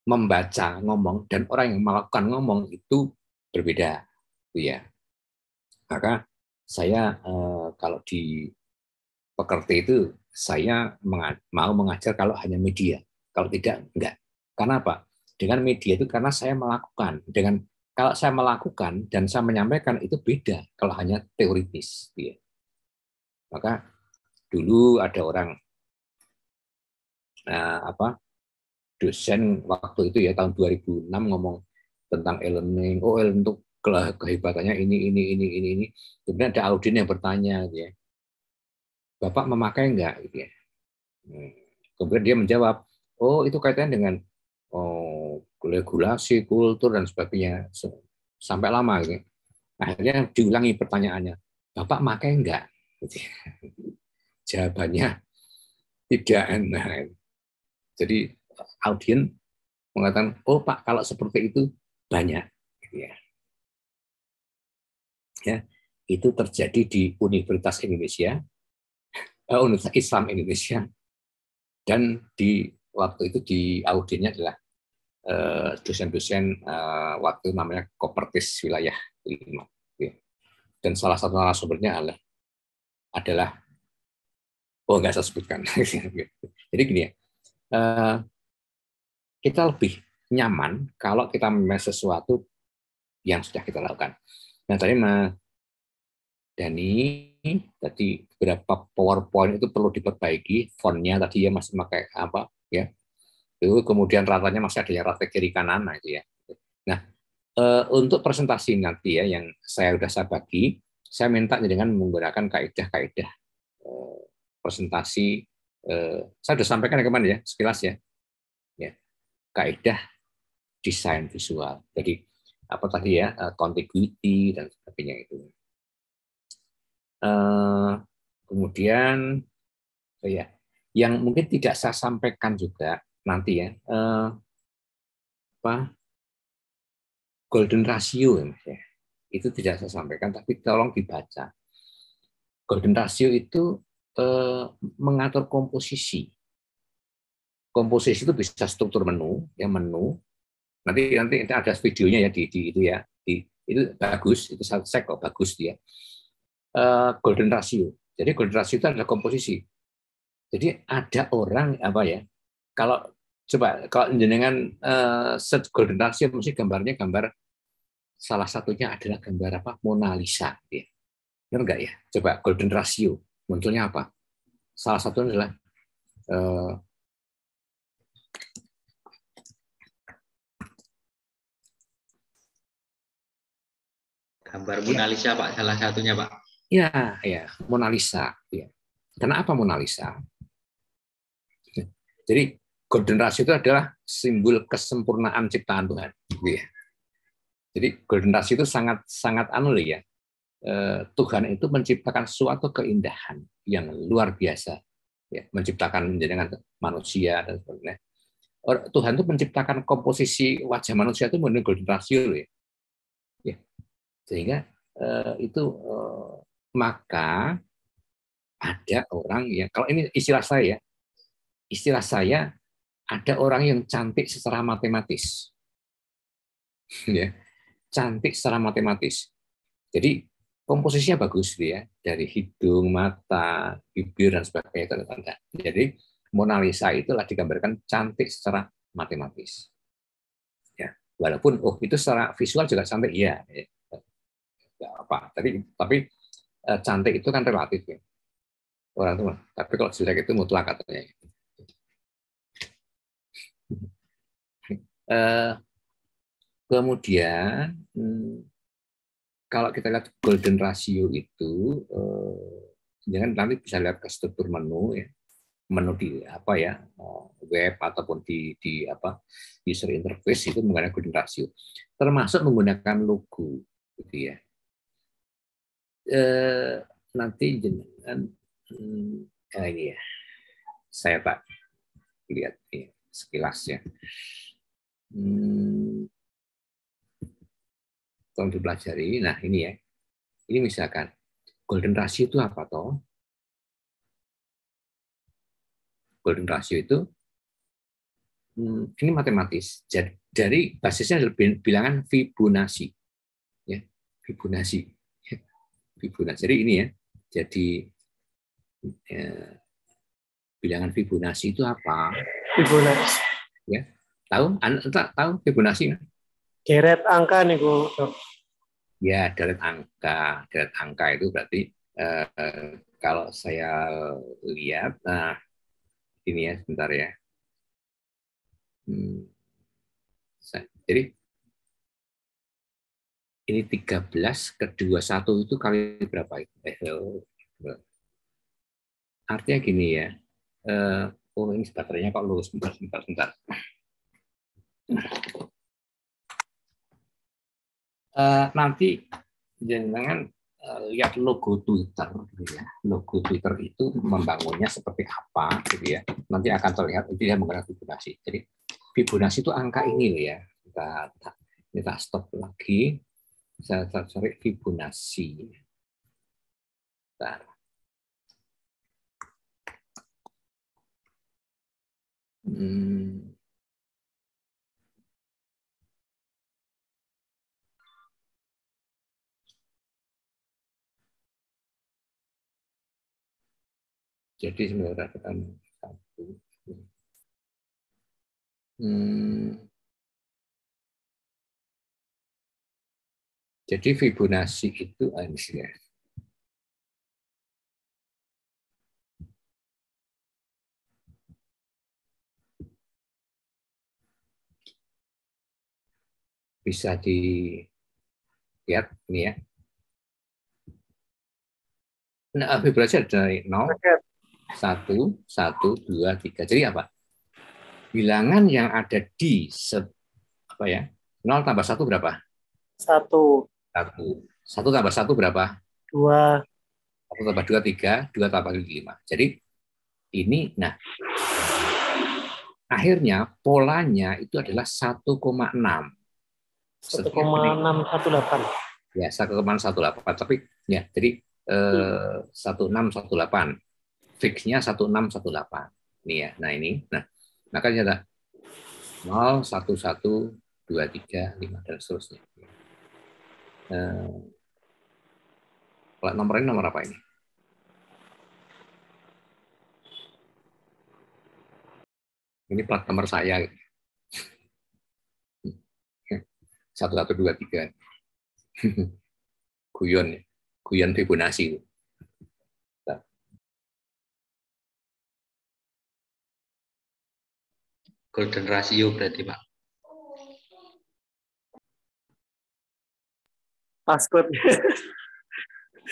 membaca ngomong dan orang yang melakukan ngomong itu berbeda, gitu ya. Maka saya kalau di pekerti itu saya mau mengajar kalau hanya media, kalau tidak enggak. Karena apa? Dengan media itu karena saya melakukan. Kalau saya melakukan dan saya menyampaikan itu beda kalau hanya teoritis. Ya. Maka dulu ada orang dosen waktu itu ya tahun 2006 ngomong tentang e-learning. Oh, untuk kehebatannya ini. Kemudian ada audien yang bertanya, gitu ya. Bapak memakai enggak? Gitu ya. Kemudian dia menjawab, oh itu kaitannya dengan regulasi, kultur, dan sebagainya. Sampai lama. Gitu. Akhirnya diulangi pertanyaannya, Bapak pakai enggak? Gitu. Jawabannya tidak. Nah, jadi audien mengatakan, oh Pak, kalau seperti itu banyak. Gitu ya. Ya, itu terjadi di Universitas Indonesia, Universitas Islam Indonesia, dan di waktu itu di audiennya adalah dosen-dosen waktu namanya Kopertis Wilayah 5. Dan salah satu narasumbernya adalah nggak saya sebutkan. Jadi gini ya, kita lebih nyaman kalau kita memang sesuatu yang sudah kita lakukan. Nah tadi Mas Dani, tadi beberapa PowerPoint itu perlu diperbaiki, fontnya tadi ya masih pakai apa ya, itu kemudian ratanya masih ada yang rata kiri kanan itu ya. Nah untuk presentasi nanti ya yang saya bagi, saya minta dengan menggunakan kaidah-kaidah presentasi. Saya sudah sampaikan kemana ya sekilas ya, kaidah desain visual. Jadi apa tadi ya, contiguity dan sebagainya itu. Kemudian ya, yang mungkin tidak saya sampaikan juga nanti ya, golden ratio ya, itu tidak saya sampaikan, tapi tolong dibaca. Golden ratio itu mengatur komposisi. Komposisi itu bisa struktur menu, ya menu. Nanti ada videonya ya di itu ya, itu bagus, itu saya cek kok bagus dia. Golden ratio. Jadi golden ratio itu adalah komposisi. Jadi ada orang apa ya? Kalau jenengan search golden ratio mesti gambarnya gambar salah satunya adalah gambar apa? Mona Lisa ya. Benar enggak ya? Coba golden ratio munculnya apa? Salah satunya adalah gambar Mona Lisa Pak, salah satunya Pak. Ya, Mona Lisa. Ya. Kenapa Mona Lisa? Jadi golden ratio itu adalah simbol kesempurnaan ciptaan Tuhan. Ya. Jadi golden ratio itu sangat ya. Tuhan itu menciptakan suatu keindahan yang luar biasa. Ya, menciptakan dengan manusia dan sebagainya. Tuhan itu menciptakan komposisi wajah manusia itu menurut golden ratio ya. Sehingga maka ada orang yang, kalau ini istilah saya ada orang yang cantik secara matematis, ya, cantik secara matematis. Jadi komposisinya bagus, ya, dari hidung, mata, bibir dan sebagainya. Jadi Mona Lisa itulah digambarkan cantik secara matematis. Ya, walaupun itu secara visual juga cantik, ya. Nggak apa. Tapi cantik itu kan relatif, ya. Orang tua. Tapi kalau jelek itu mutlak katanya. Kemudian kalau kita lihat golden ratio itu, jangan nanti bisa lihat ke struktur menu, ya, menu di web ataupun di user interface itu menggunakan golden ratio, termasuk menggunakan logo, gitu ya. Nanti jangan ini ya, saya tak lihat ya, sekilas ya. Tolong dipelajari. Nah ini ya, ini misalkan golden ratio itu apa toh? Golden ratio itu ini matematis. Jadi dari basisnya adalah bilangan Fibonacci, ya, Fibonacci. Jadi ini ya, jadi bilangan Fibonacci itu apa? Fibonacci. Ya, tahu Fibonacci? Deret angka nih, Bu. Ya, deret angka itu berarti kalau saya lihat, nah ini ya, sebentar ya. Jadi ini 13 ke 21 itu kali berapa itu? Artinya gini ya. Ini baterainya kok lurus, sebentar. Nanti jangan lihat logo Twitter, gitu ya. Logo Twitter itu membangunnya seperti apa, gitu ya. Nanti akan terlihat itu dia menggunakan Fibonacci. Jadi Fibonacci itu angka ini loh ya. Kita stop lagi. Saya cari Fibonacci. Bentar. Jadi sebenarnya kita satu. Jadi Fibonacci itu ya. Bisa dilihat ini ya. Nah, Fibonacci dari 0, 1, 1, 2, 3. Jadi apa? Bilangan yang ada di 0 tambah 1 berapa? 1. 1 tambah 1 berapa? 2. 1 tambah 2, 3. 2 tambah 5. Jadi ini, nah, akhirnya polanya itu adalah 1,6. 1,618. Ya, 1,18. Tapi ya, jadi 1618. Fixnya 1618. Ini ya. Nah, ini. Nah, makanya ada 0, 1, 1, 2, 3, 5 dan seterusnya. Plat nomor ini nomor apa ini? Ini plat nomor saya. 1, 1, 2, 3. Guyon Fibonacci. Golden ratio berarti, Pak. Password.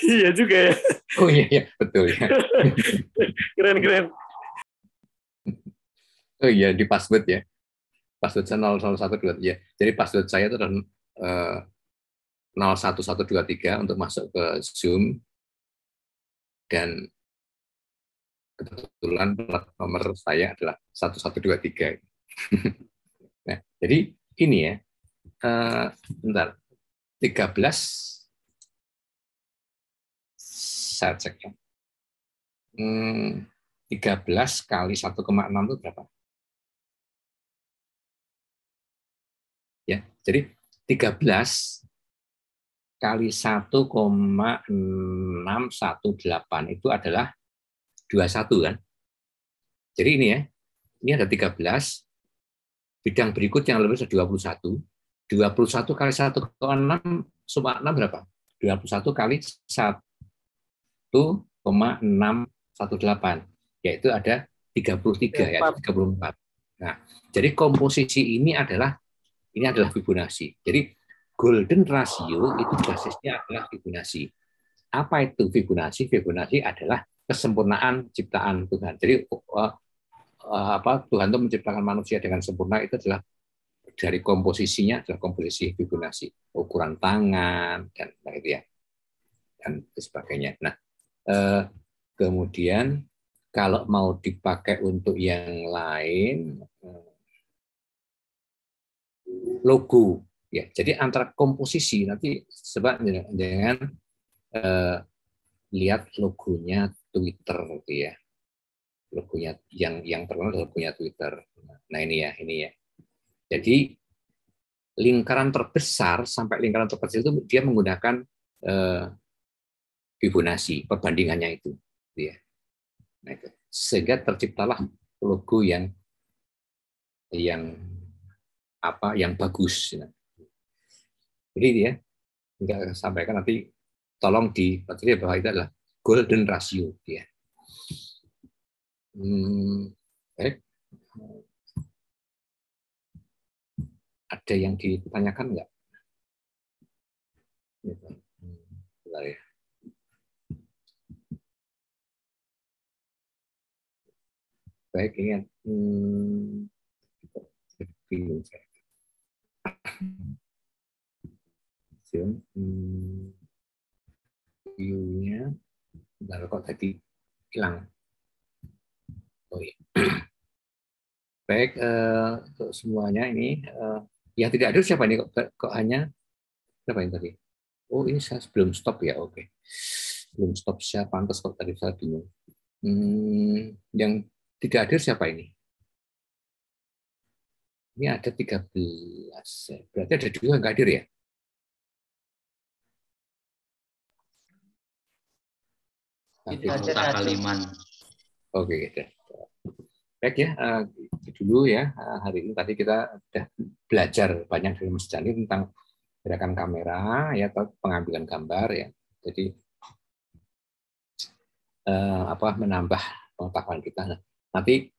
Iya juga ya. Oh iya, betul ya. Keren. Oh iya, di password ya. Password saya 00123. Ya. Jadi password saya itu adalah 01123 untuk masuk ke Zoom. Dan kebetulan plat nomor saya adalah 1123. Nah, jadi ini ya. Bentar. 13 saya cek ya. 13 kali 1,6 itu berapa? Ya, jadi 13 kali 1,618 itu adalah 21 kan? Jadi ini ya, ini ada 13, bidang berikut yang lebih 21. 21 kali 1,6 berapa? 21 kali 1,618, yaitu ada 33 ya, 34. Nah, jadi komposisi ini adalah Fibonacci. Jadi golden ratio itu basisnya adalah Fibonacci. Apa itu Fibonacci? Fibonacci adalah kesempurnaan ciptaan Tuhan. Jadi Tuhan itu menciptakan manusia dengan sempurna, itu adalah dari komposisinya adalah komposisi Fibonacci, ukuran tangan dan gitu ya, dan sebagainya. Nah, kemudian kalau mau dipakai untuk yang lain, logo ya. Jadi antara komposisi nanti sebab dengan lihat logonya Twitter gitu ya. Logonya yang terkenal adalah logonya Twitter. Nah, ini ya. Jadi lingkaran terbesar sampai lingkaran terkecil itu dia menggunakan Fibonacci, perbandingannya itu ya. Nah, itu. Sehingga terciptalah logo yang bagus. Jadi dia nggak sampaikan, nanti tolong dipelajari bahwa itu adalah golden ratio ya. Baik. Ada yang ditanyakan nggak? Bentar ya. Baik, ini bingung saya. View-nya kok tadi hilang. Oh iya. Baik, untuk semuanya ini yang tidak ada siapa ini, kok hanya siapa yang tadi? Oh, ini saya belum stop ya. Oke. Belum stop, saya pantas kok tadi saya bingung. Yang tidak hadir siapa ini? Ini ada 13. Berarti ada 2 yang nggak hadir ya? Kaliman. Oke, gitu. Baik ya, dulu ya, hari ini tadi kita sudah belajar banyak dari Mas Dani tentang gerakan kamera ya, atau pengambilan gambar ya. Jadi menambah pengetahuan kita. Nah, nanti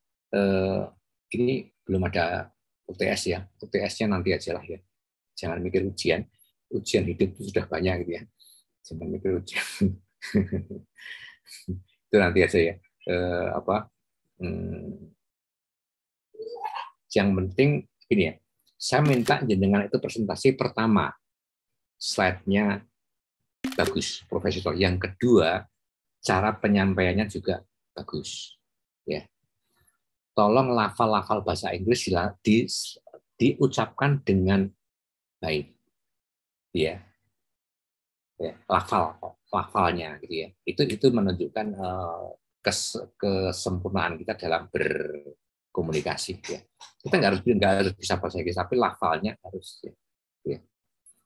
ini belum ada UTS ya, UTS-nya nanti aja lah ya. Jangan mikir ujian hidup itu sudah banyak gitu ya. Jangan mikir ujian. Itu nanti aja ya. Yang penting ini ya, saya minta jenengan itu presentasi pertama slide-nya bagus, profesional. Yang kedua, cara penyampaiannya juga bagus. Ya, tolong lafal-lafal bahasa Inggris diucapkan dengan baik. Ya, lafalnya gitu ya. Itu menunjukkan kesempurnaan kita dalam berkomunikasi ya. Kita nggak harus bisa bahasa Inggris, tapi lafalnya harus ya.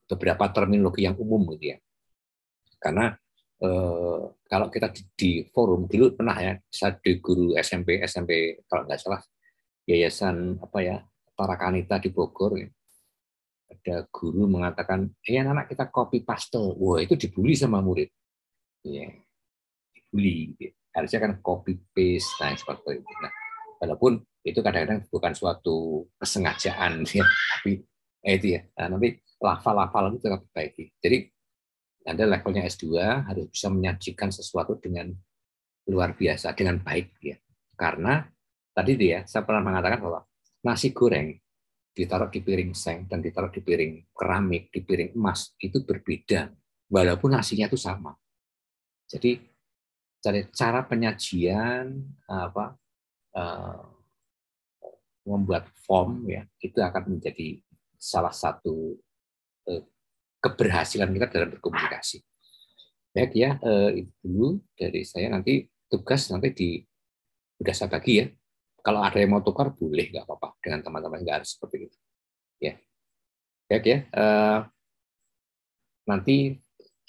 Beberapa terminologi yang umum gitu ya. Karena kalau kita di forum dulu pernah ya, saya di guru SMP kalau nggak salah yayasan Tarakanita di Bogor ya. Ada guru mengatakan, anak kita copy paste. Wah, itu dibully sama murid. Ya, dibully. Harusnya kan copy paste, nah seperti itu. Nah, walaupun itu kadang-kadang bukan suatu kesengajaan, ya, tapi itu ya. Nah, nanti lafal-lafal itu tetap diperbaiki. Jadi Anda levelnya S2 harus bisa menyajikan sesuatu dengan luar biasa, dengan baik ya. Karena tadi saya pernah mengatakan bahwa nasi goreng ditaruh di piring seng dan ditaruh di piring keramik, di piring emas, itu berbeda, walaupun nasinya itu sama. Jadi cara penyajian membuat form ya, itu akan menjadi salah satu keberhasilan kita dalam berkomunikasi. Baik ya, itu dulu dari saya. Nanti tugas nanti udah saya bagi ya. Kalau ada yang mau tukar boleh, nggak apa-apa dengan teman-teman, nggak harus seperti itu. Ya, baik ya. Nanti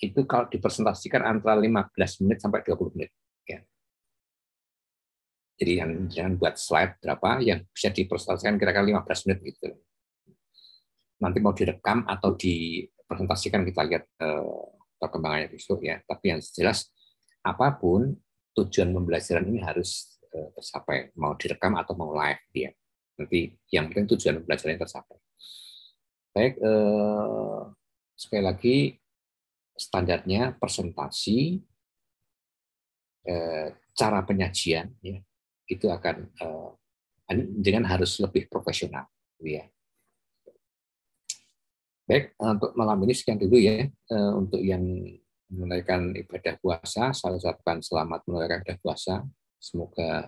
itu kalau dipresentasikan antara 15 menit sampai 20 menit. Ya. Jadi jangan buat slide berapa yang bisa dipresentasikan kira-kira 15 menit gitu. Nanti mau direkam atau dipresentasikan kita lihat perkembangannya besok ya. Tapi yang jelas apapun tujuan pembelajaran ini harus tercapai, mau direkam atau mau live ya. Nanti yang penting tujuan pembelajaran tercapai. Baik, sekali lagi standarnya presentasi, cara penyajian ya, itu akan dengan harus lebih profesional ya. Baik, untuk malam ini sekian dulu ya. Untuk yang menunaikan ibadah puasa, saya ucapkan selamat menunaikan ibadah puasa. Semoga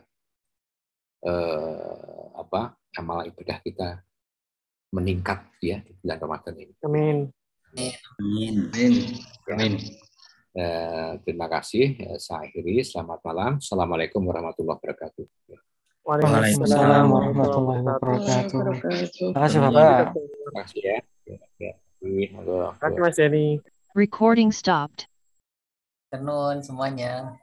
amal ibadah kita meningkat ya di bulan Ramadan ini. Amin. Amin. Amin. Terima kasih. Saya akhiri. Selamat malam. Assalamualaikum warahmatullahi wabarakatuh. Waalaikumsalam warahmatullahi wabarakatuh. Terima kasih Bapak. Terima kasih ya. Terima kasih Mas Denny. Recording stopped. Tenun semuanya.